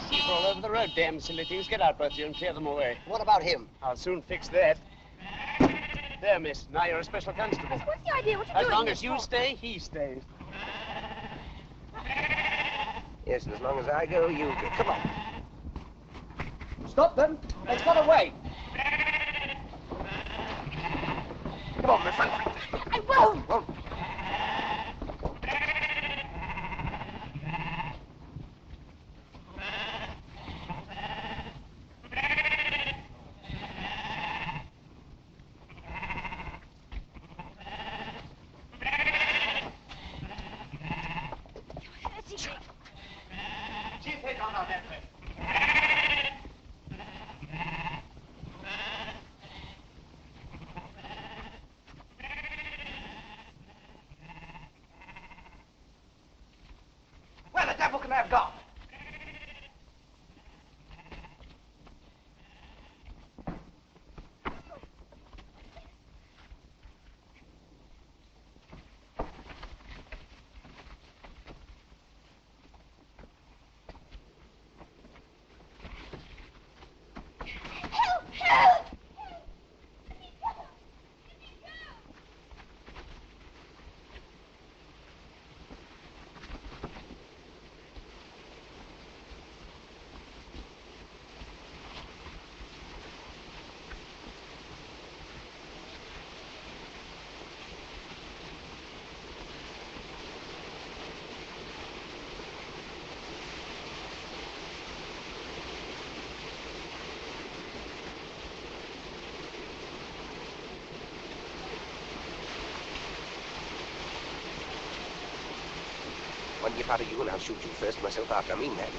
Sheep all over the road, damn silly things. Get out, both of you, and clear them away. What about him? I'll soon fix that. There, miss. Now you're a special constable. What's the idea? What are you As doing? long as you stay, he stays. Yes, and as long as I go, you go. Come on. Stop them. They've got away. Come on, my friend. I won't. Won't. Chief, head on that way. Where the devil can I have gone? One get out of you and I'll shoot you first, myself after. I mean that.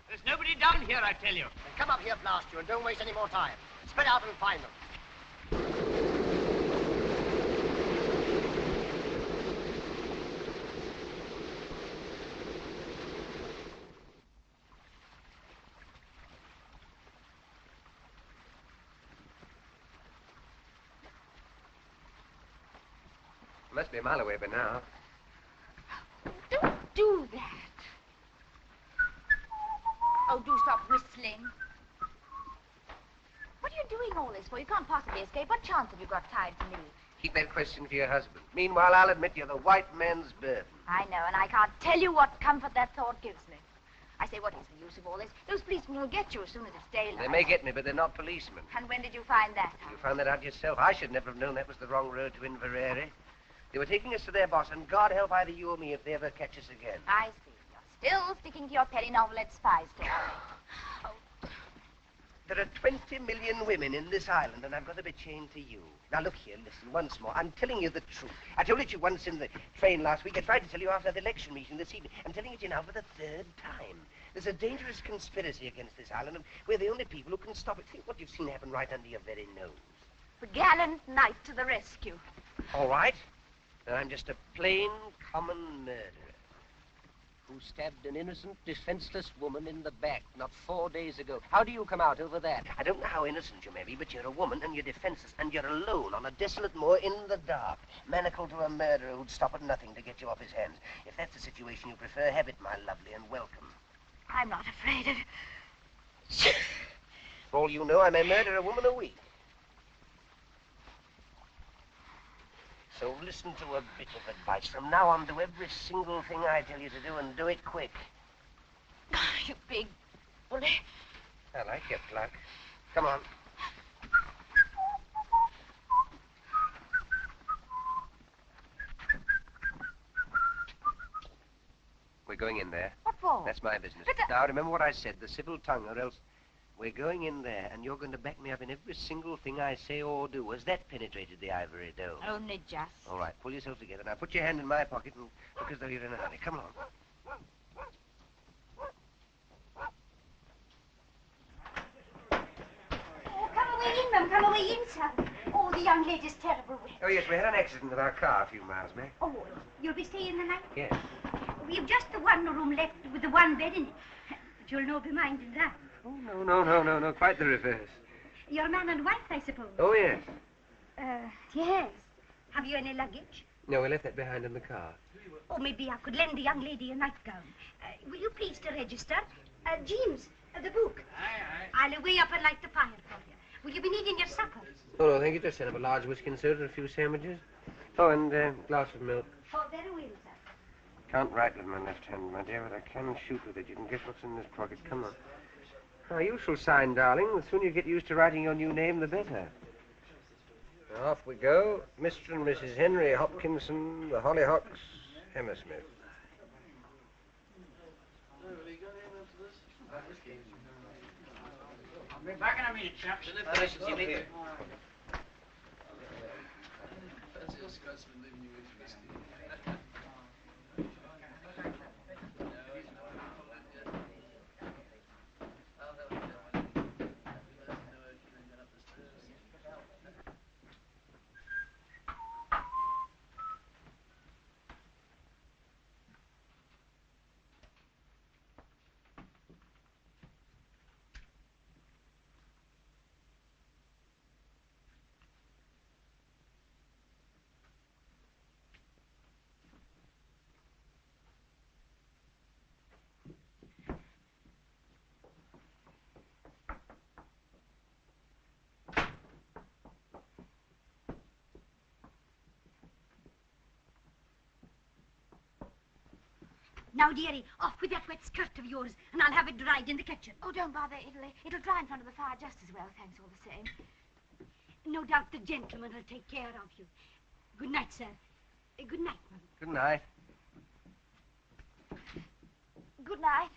There's nobody down here, I tell you. Then come up here, blast you, and don't waste any more time. Spread out and find them. Must be a mile away by now. Don't do that. Oh, do stop whistling. What are you doing all this for? You can't possibly escape. What chance have you got tied to me? Keep that question for your husband. Meanwhile, I'll admit you're the white man's burden. I know, and I can't tell you what comfort that thought gives me. I say, what is the use of all this? Those policemen will get you as soon as it's daylight. They may get me, but they're not policemen. And when did you find that out? You found that out yourself. I should never have known that was the wrong road to Inverary. They were taking us to their boss, and God help either you or me if they ever catch us again. I see. You're still sticking to your penny novelette spy story. There are 20 million women in this island, and I've got to be chained to you. Now, look here, listen, once more. I'm telling you the truth. I told it to you once in the train last week. I tried to tell you after the election meeting this evening. I'm telling it to you now for the third time. There's a dangerous conspiracy against this island, and we're the only people who can stop it. Think what you've seen happen right under your very nose. The gallant knight to the rescue. All right. Then I'm just a plain, common murderer who stabbed an innocent, defenseless woman in the back not 4 days ago. How do you come out over that? I don't know how innocent you may be, but you're a woman and you're defenseless and you're alone on a desolate moor in the dark, manacled to a murderer who'd stop at nothing to get you off his hands. If that's the situation you prefer, have it, my lovely, and welcome. I'm not afraid of... For all you know, I may murder a woman a week. So listen to a bit of advice. From now on, do every single thing I tell you to do, and do it quick. You big bully. I like your pluck. Come on. We're going in there. What for? That's my business. But Now, remember what I said, the civil tongue, or else we're going in there, and you're going to back me up in every single thing I say or do. Has that penetrated the ivory dome? Only just. All right, pull yourself together. Now, put your hand in my pocket and look as though you're in a hurry. Come along. Oh, come away in, ma'am. Come away in, sir. Oh, the young lady's terrible wet. Oh, yes, we had an accident with our car a few miles back. Oh, you'll be staying the night? Yes. We've just the one room left with the one bed in it. But you'll no be minding that. Oh, no. Quite the reverse. You're man and wife, I suppose. Oh, yes. Yes. Have you any luggage? No, we left that behind in the car. Oh, maybe I could lend the young lady a nightgown. Will you please to register? James, the book. Aye. I'll away up and light the fire for you. Will you be needing your supper? Oh, no, thank you. Just send up a large whiskey and soda and a few sandwiches. Oh, and a glass of milk. Oh, very well, sir. Can't write with my left hand, my dear, but I can shoot with it. You can guess what's in this pocket. Come on. Now, you shall sign, darling. The sooner you get used to writing your new name, the better. Now, off we go. Mr. and Mrs. Henry Hopkinson, the Hollyhocks, Hammersmith. I'll be back in a minute, chaps. Now, dearie, off with that wet skirt of yours, and I'll have it dried in the kitchen. Oh, don't bother. It'll dry in front of the fire just as well, thanks all the same. No doubt the gentleman will take care of you. Good night, sir. Good night, ma'am. Good night. Good night.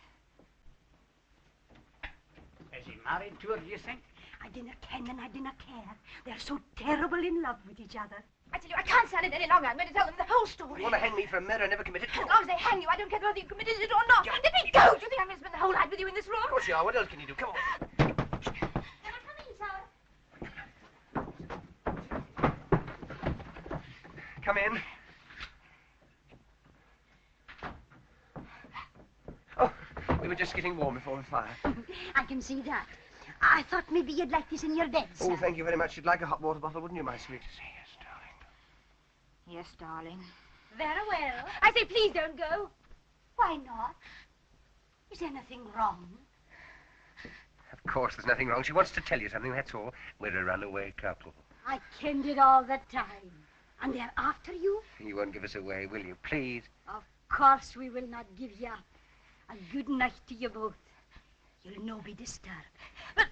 Is he married to her, do you think? I dinna ken and I dinna care. They're so terrible in love with each other. I tell you, I can't stand it any longer. I'm going to tell them the whole story. You want to hang me for a murder I never committed? As long as they hang you, I don't care whether you committed it or not. Let me go! Do you think I'm going to spend the whole night with you in this room? Of course you are. What else can you do? Come on. Can I come in, sir? Come in. Oh, we were just getting warm before the fire. I can see that. I thought maybe you'd like this in your bed, sir. Oh, thank you very much. You'd like a hot water bottle, wouldn't you, my sweet? Yes, darling. Yes, darling. Very well. I say, please don't go. Why not? Is anything wrong? Of course there's nothing wrong. She wants to tell you something, that's all. We're a runaway couple. I kenned it all the time. And they're after you? You won't give us away, will you? Please. Of course we will not give you up. A good night to you both. You'll no be disturbed. But...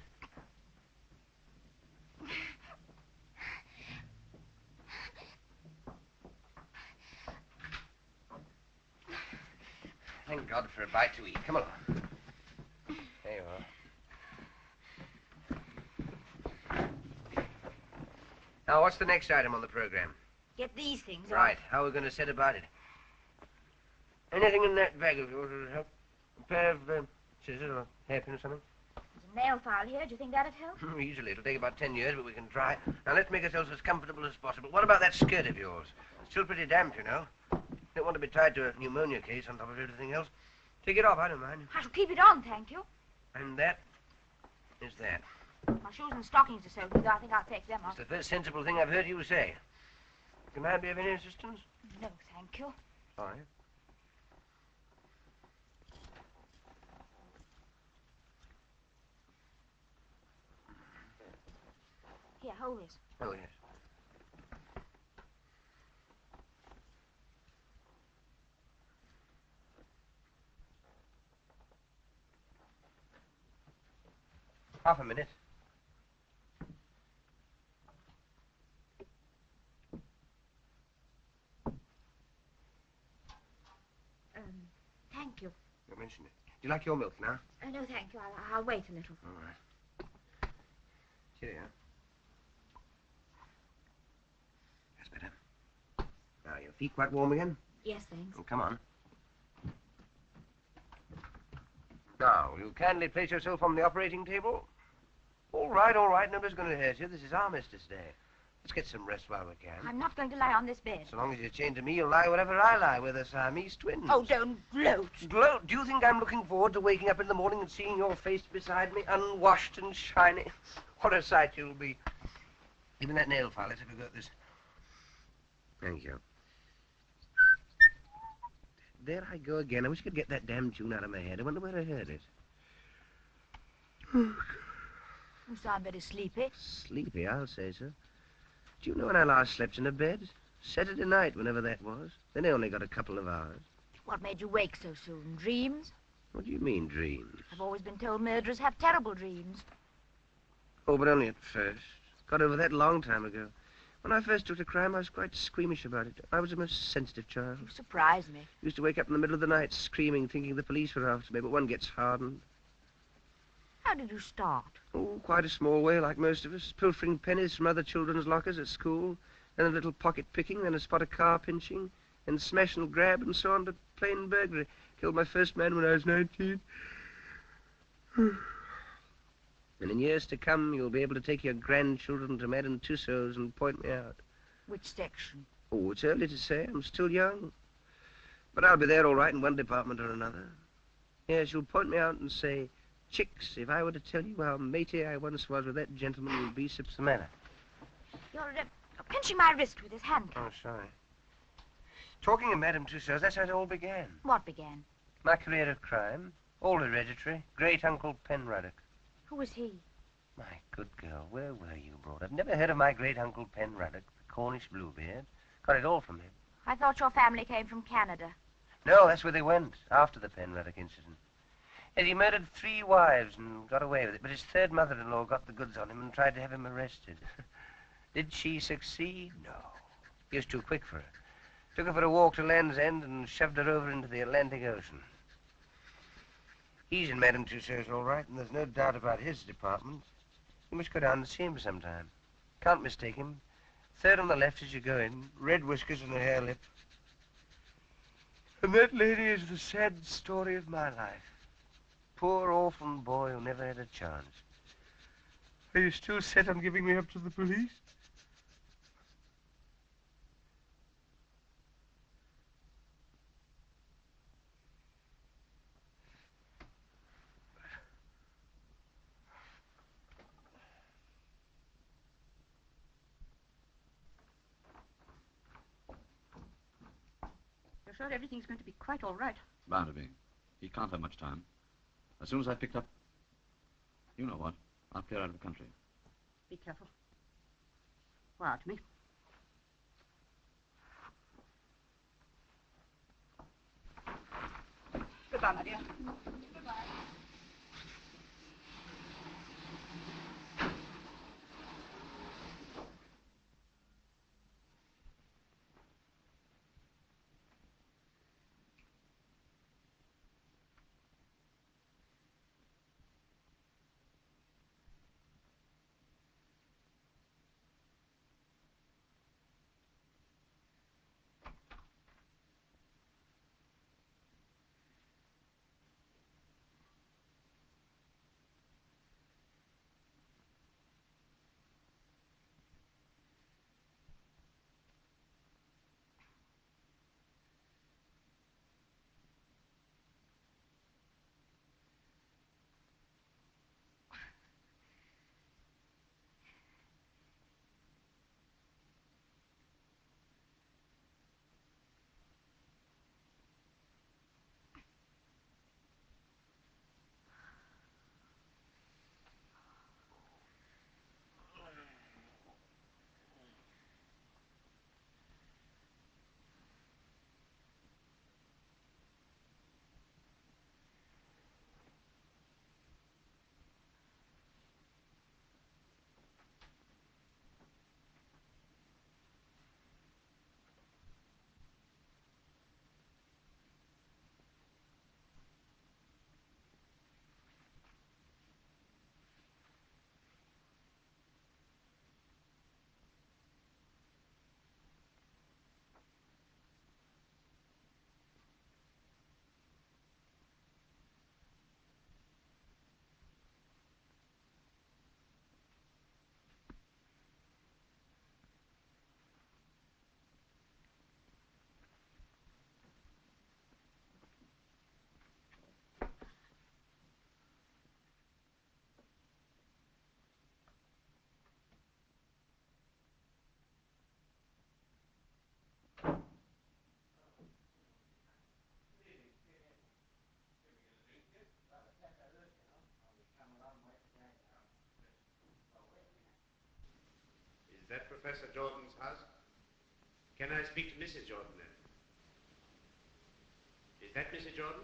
Thank God for a bite to eat. Come along. There you are. Now, what's the next item on the program? Get these things Right. How are we going to set about it? Anything in that bag of yours will help? A pair of scissors or hairpin or something? There's a nail file here. Do you think that'd help? Easily. It'll take about 10 years, but we can try. Now, let's make ourselves as comfortable as possible. What about that skirt of yours? It's still pretty damp, you know. Don't want to be tied to a pneumonia case on top of everything else. Take it off, I don't mind. I shall keep it on, thank you. And that is that. My shoes and stockings are so good, I think I'll take them off. It's the first sensible thing I've heard you say. Can I be of any assistance? No, thank you. All right. Here, hold this. Oh, yes. Half a minute. Thank you. You mentioned it. Do you like your milk now? No, thank you. I'll wait a little. All right. Cheerio. That's better. Now, your feet quite warm again? Yes, thanks. Oh, come on. Now, will you kindly place yourself on the operating table? All right, all right. Nobody's going to hurt you. This is Armistice Day. Let's get some rest while we can. I'm not going to lie on this bed. So long as you're chained to me, you'll lie wherever I lie. We're the Siamese twins. Oh, don't gloat. Gloat? Do you think I'm looking forward to waking up in the morning and seeing your face beside me, unwashed and shiny? What a sight you'll be. Give me that nail file. Let's have a go at this. Thank you. There I go again. I wish I could get that damn tune out of my head. I wonder where I heard it. You sound very sleepy. Sleepy, I'll say so. Do you know when I last slept in a bed? Saturday night, whenever that was. Then I only got a couple of hours. What made you wake so soon? Dreams? What do you mean, dreams? I've always been told murderers have terrible dreams. Oh, but only at first. Got over that a long time ago. When I first took to crime, I was quite squeamish about it. I was a most sensitive child. You surprise me. Used to wake up in the middle of the night screaming, thinking the police were after me, but one gets hardened. How did you start? Oh, quite a small way, like most of us. Pilfering pennies from other children's lockers at school, then a little pocket picking, then a spot of car pinching, and smash and grab, and so on to plain burglary. Killed my first man when I was 19. And in years to come, you'll be able to take your grandchildren to Madame Tussauds and point me out. Which section? Oh, it's early to say. I'm still young. But I'll be there all right in one department or another. Yes, you'll point me out and say, Chicks, if I were to tell you how matey I once was with that gentleman, you'd be the matter. You're pinching my wrist with his handcuff. Oh, sorry. Talking of Madame Tussauds, that's how it all began. What began? My career of crime. All hereditary. Great-uncle Penruddock. Who was he? My good girl, where were you brought up? Never heard of my great-uncle Penruddock, the Cornish Bluebeard? Got it all from him. I thought your family came from Canada. No, that's where they went, after the Penruddock incident. And he murdered 3 wives and got away with it, but his third mother-in-law got the goods on him and tried to have him arrested. Did she succeed? No. He was too quick for her. Took her for a walk to Land's End and shoved her over into the Atlantic Ocean. He's in Madame Tussauds all right, and there's no doubt about his department. You must go down and see him sometime. Can't mistake him. Third on the left as you go in, red whiskers and a hare lip. And that lady is the sad story of my life. Poor orphan boy who never had a chance. Are you still set on giving me up to the police? You're sure everything's going to be quite all right? Bound to be. He can't have much time. As soon as I picked up... You know what? I'll clear out of the country. Be careful. Wire to me. Goodbye, my dear. Goodbye. Is that Professor Jordan's house? Can I speak to Mrs. Jordan then? Is that Mrs. Jordan?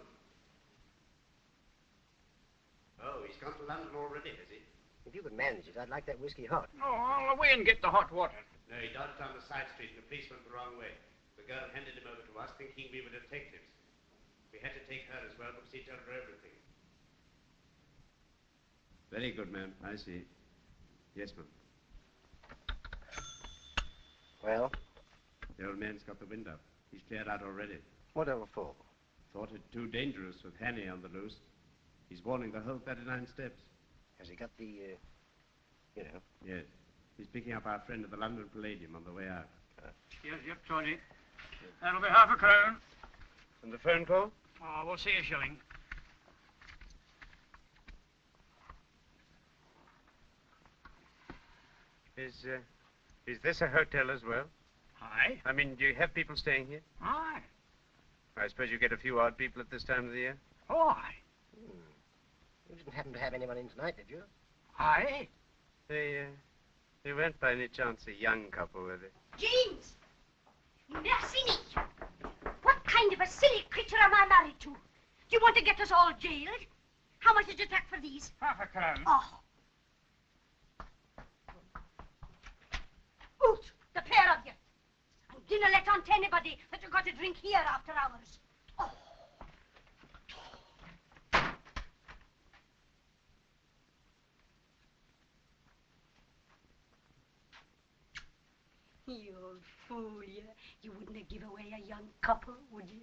Oh, he's gone to London already, has he? If you could manage it, I'd like that whiskey hot. Oh, I'll away and get the hot water. No, he dodged down the side street and the police went the wrong way. The girl handed him over to us thinking we were detectives. We had to take her as well because he told her everything. Very good, ma'am. I see. Yes, ma'am. Well? The old man's got the wind up. He's cleared out already. Whatever for? Thought it too dangerous with Hanny on the loose. He's warning the whole 39 steps. Has he got the, you know? Yes. He's picking up our friend at the London Palladium on the way out. Yep, Tony. That'll be half a crown. And the phone call? Oh, we'll see a shilling. Is this a hotel as well? Aye. I mean, do you have people staying here? Aye. I suppose you get a few odd people at this time of the year? Oh, aye. You didn't happen to have anyone in tonight, did you? Aye. They weren't by any chance a young couple, were they? James! Merci me! What kind of a silly creature am I married to? Do you want to get us all jailed? How much did you take for these? Half a crown. Oh. Out, the pair of you. And dinna let on to anybody that you got to drink here after hours. Oh. You old fool, you. You wouldn't give away a young couple, would you?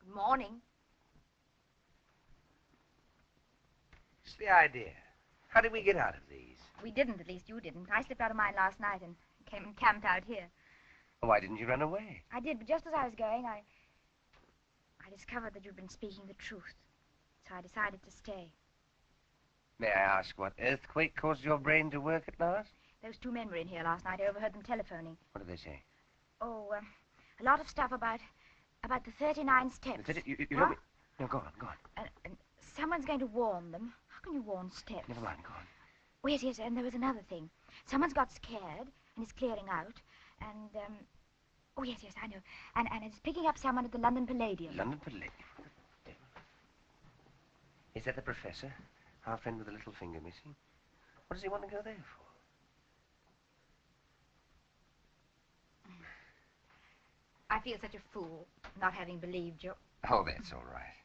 Good morning. It's the idea. How did we get out of these? We didn't, at least you didn't. I slipped out of mine last night and came and camped out here. Why didn't you run away? I did, but just as I was going, I discovered that you'd been speaking the truth. So I decided to stay. May I ask what earthquake caused your brain to work at last? Those two men were in here last night. I overheard them telephoning. What did they say? Oh, a lot of stuff about the 39 steps. You don't mean... No, go on. And someone's going to warn them. How can you warn steps? Never mind, go on. Oh, yes, and there was another thing. Someone's got scared and is clearing out. And, oh, yes, I know. And it's picking up someone at the London Palladium. London Palladium? Is that the professor? Our friend with the little finger missing? What does he want to go there for? I feel such a fool, not having believed you. Oh, that's all right.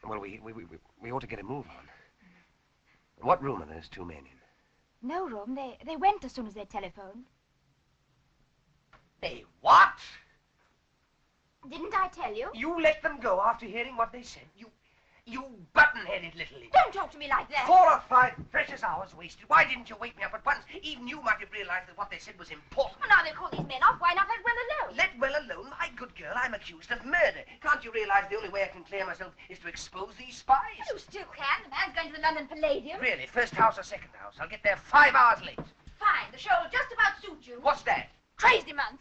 Well, we ought to get a move on. What room are those two men in? No room. They went as soon as they telephoned. They what? Didn't I tell you? You let them go after hearing what they said. You button-headed little idiot. Don't talk to me like that. 4 or 5 precious hours wasted. Why didn't you wake me up at once? Even you might have realized that what they said was important. Well, now they'll call these men off. Why not let well alone? Let well alone? My good girl, I'm accused of murder. Can't you realize the only way I can clear myself is to expose these spies? You still can. The man's going to the London Palladium. Really? First house or second house? I'll get there 5 hours late. Fine. The show will just about suit you. What's that? Crazy month.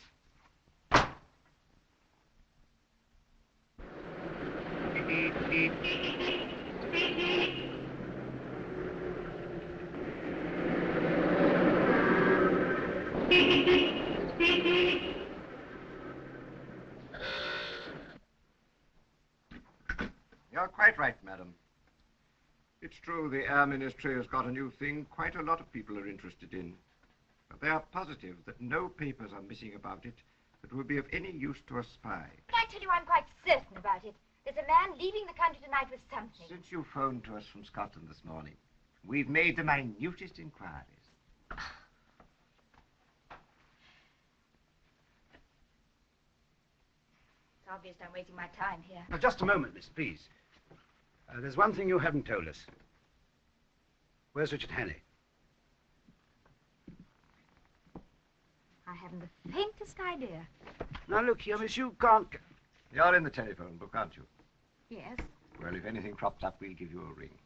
You're quite right, madam. It's true the Air Ministry has got a new thing quite a lot of people are interested in. But they are positive that no papers are missing about it that will be of any use to a spy. But I tell you, I'm quite certain about it. There's a man leaving the country tonight with something. Since you phoned to us from Scotland this morning, we've made the minutest inquiries. It's obvious I'm wasting my time here. Now, just a moment, miss, please. There's one thing you haven't told us. Where's Richard Hannay? I haven't the faintest idea. Now, look here, miss, you can't... You're in the telephone book, aren't you? Yes. Well, if anything crops up, we'll give you a ring.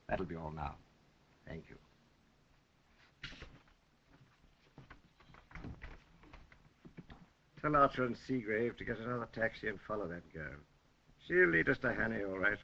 That'll be all now. Thank you. Tell Archer and Seagrave to get another taxi and follow that girl. She'll lead us to Hannay, all right.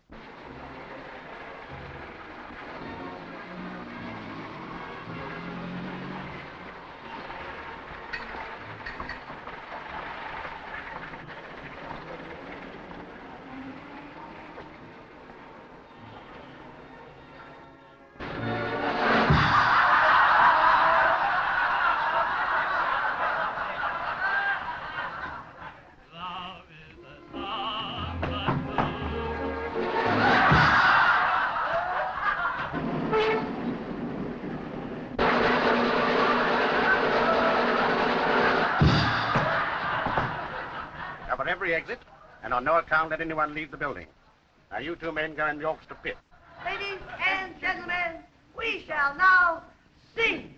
Exit, and on no account let anyone leave the building. Now, you two men go in the orchestra pit. Ladies and gentlemen, we shall now sing.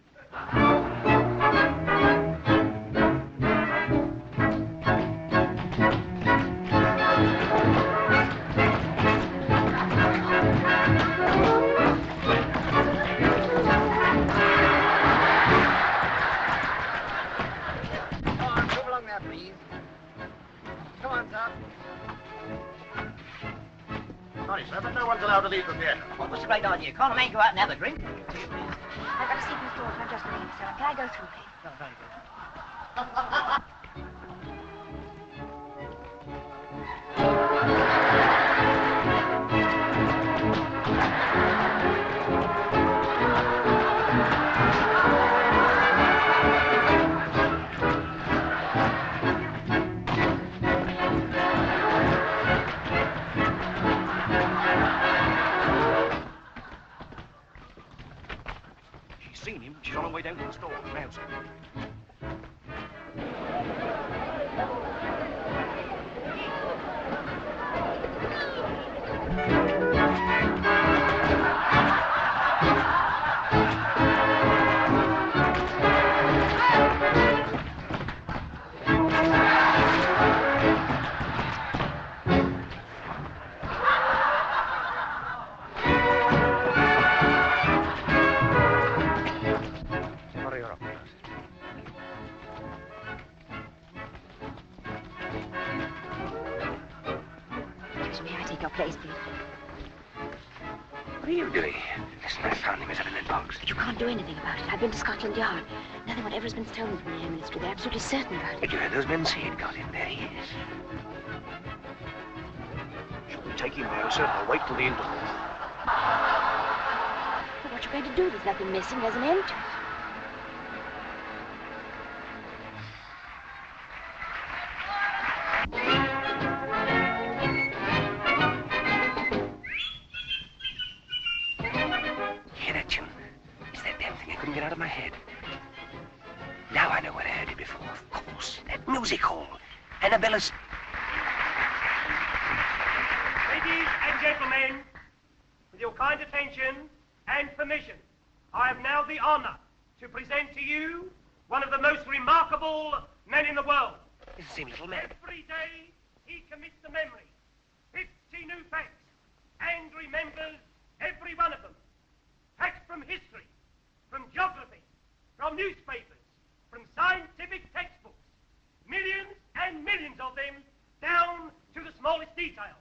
Sorry, sir, but no one's allowed to leave the theater. What was the right idea? Can't a man go out and have a drink? I've got to see Miss Dawson. I'm just leaving, sir. Can I go through, please? Oh, very good. Seen him. She's on her way down to the store. Now, sir. Place, please. What are you doing? Listen, I found him. He's up in that box. But you can't do anything about it. I've been to Scotland Yard. Nothing whatever has been stolen from the Air Ministry. They're absolutely certain about it. But you heard those men say he'd got in. There he is. Shall we take him now, sir, or wait till the interval? But what you going to do? There's nothing missing. There's an end to it. Music hall. Annabella's... Ladies and gentlemen, with your kind attention and permission, I have now the honor to present to you one of the most remarkable men in the world. It's the same little man. Every day he commits to memory 50 new facts and remembers every one of them. Facts from history, from geography, from newspapers, from scientific textbooks. Millions and millions of them, down to the smallest detail.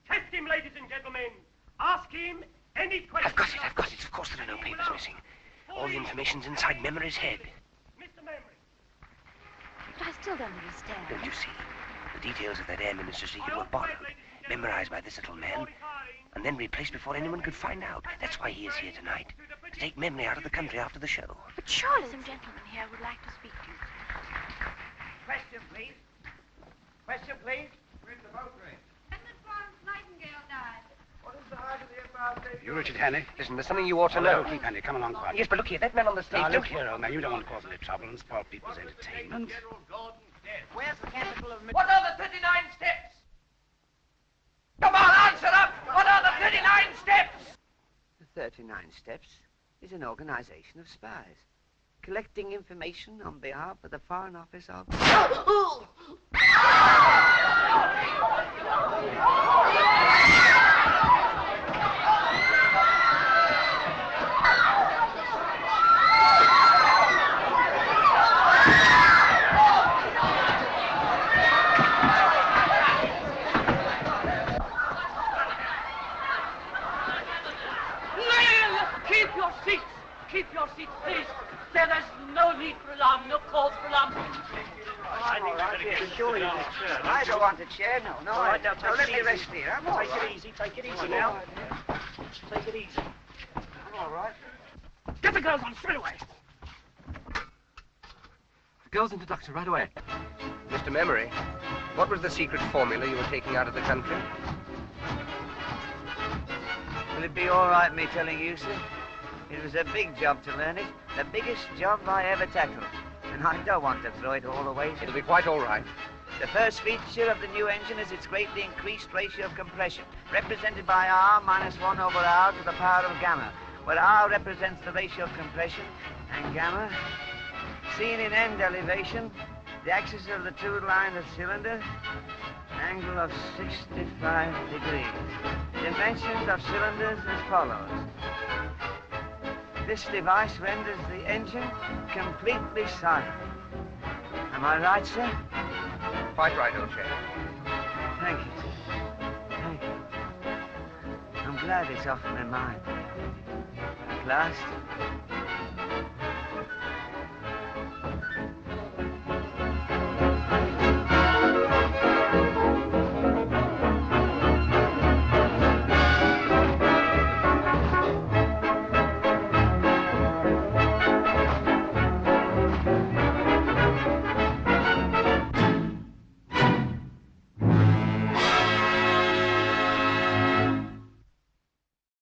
Test him, ladies and gentlemen. Ask him any question. I've got it. Of course there are no papers missing. All the information's inside Memory's head. Mr. Memory. But I still don't understand. Don't you see? The details of that Air Minister's secret were bottled, memorized by this little man, and then replaced before anyone could find out. That's why he is here tonight, to take Memory out of the country after the show. But surely some gentleman here would like to speak to you. Question, please. Question, please. Where's the boat race? When the Florence Nightingale died. What is the height of the Empire State? You Richard Hannay? Listen, there's something you ought to know. Keep Hannay, come along quietly. Yes, but look here, that man on the stage... Now, look here, old man, you don't want to cause any trouble and spoil people's entertainment. Where's the capital of... What are the 39 steps? Come on, answer up! What are the 39 steps? The 39 Steps is an organization of spies, collecting information on behalf of the Foreign Office of... Keep your seats, please. There is no need for alarm, no cause for alarm. I'm all right, yes, sure you I don't want a chair, no. No, All right, now, no, let me rest here. I'm all Take right. it easy, take it easy now. Take it easy. I'm all right. Get the girls on straight away. The girls into Doctor right away. Mr. Memory, what was the secret formula you were taking out of the country? Will it be all right, me telling you, sir? It was a big job to learn it. The biggest job I ever tackled. And I don't want to throw it all away, sir. It'll be quite all right. The first feature of the new engine is its greatly increased ratio of compression, represented by R minus 1 over R to the power of gamma, where R represents the ratio of compression, and gamma, seen in end elevation, the axis of the true line of cylinder, angle of 65 degrees. Dimensions of cylinders as follows. This device renders the engine completely silent. Am I right, sir? Quite right, old chap. Thank you, sir. Thank you. I'm glad it's off my mind. At last,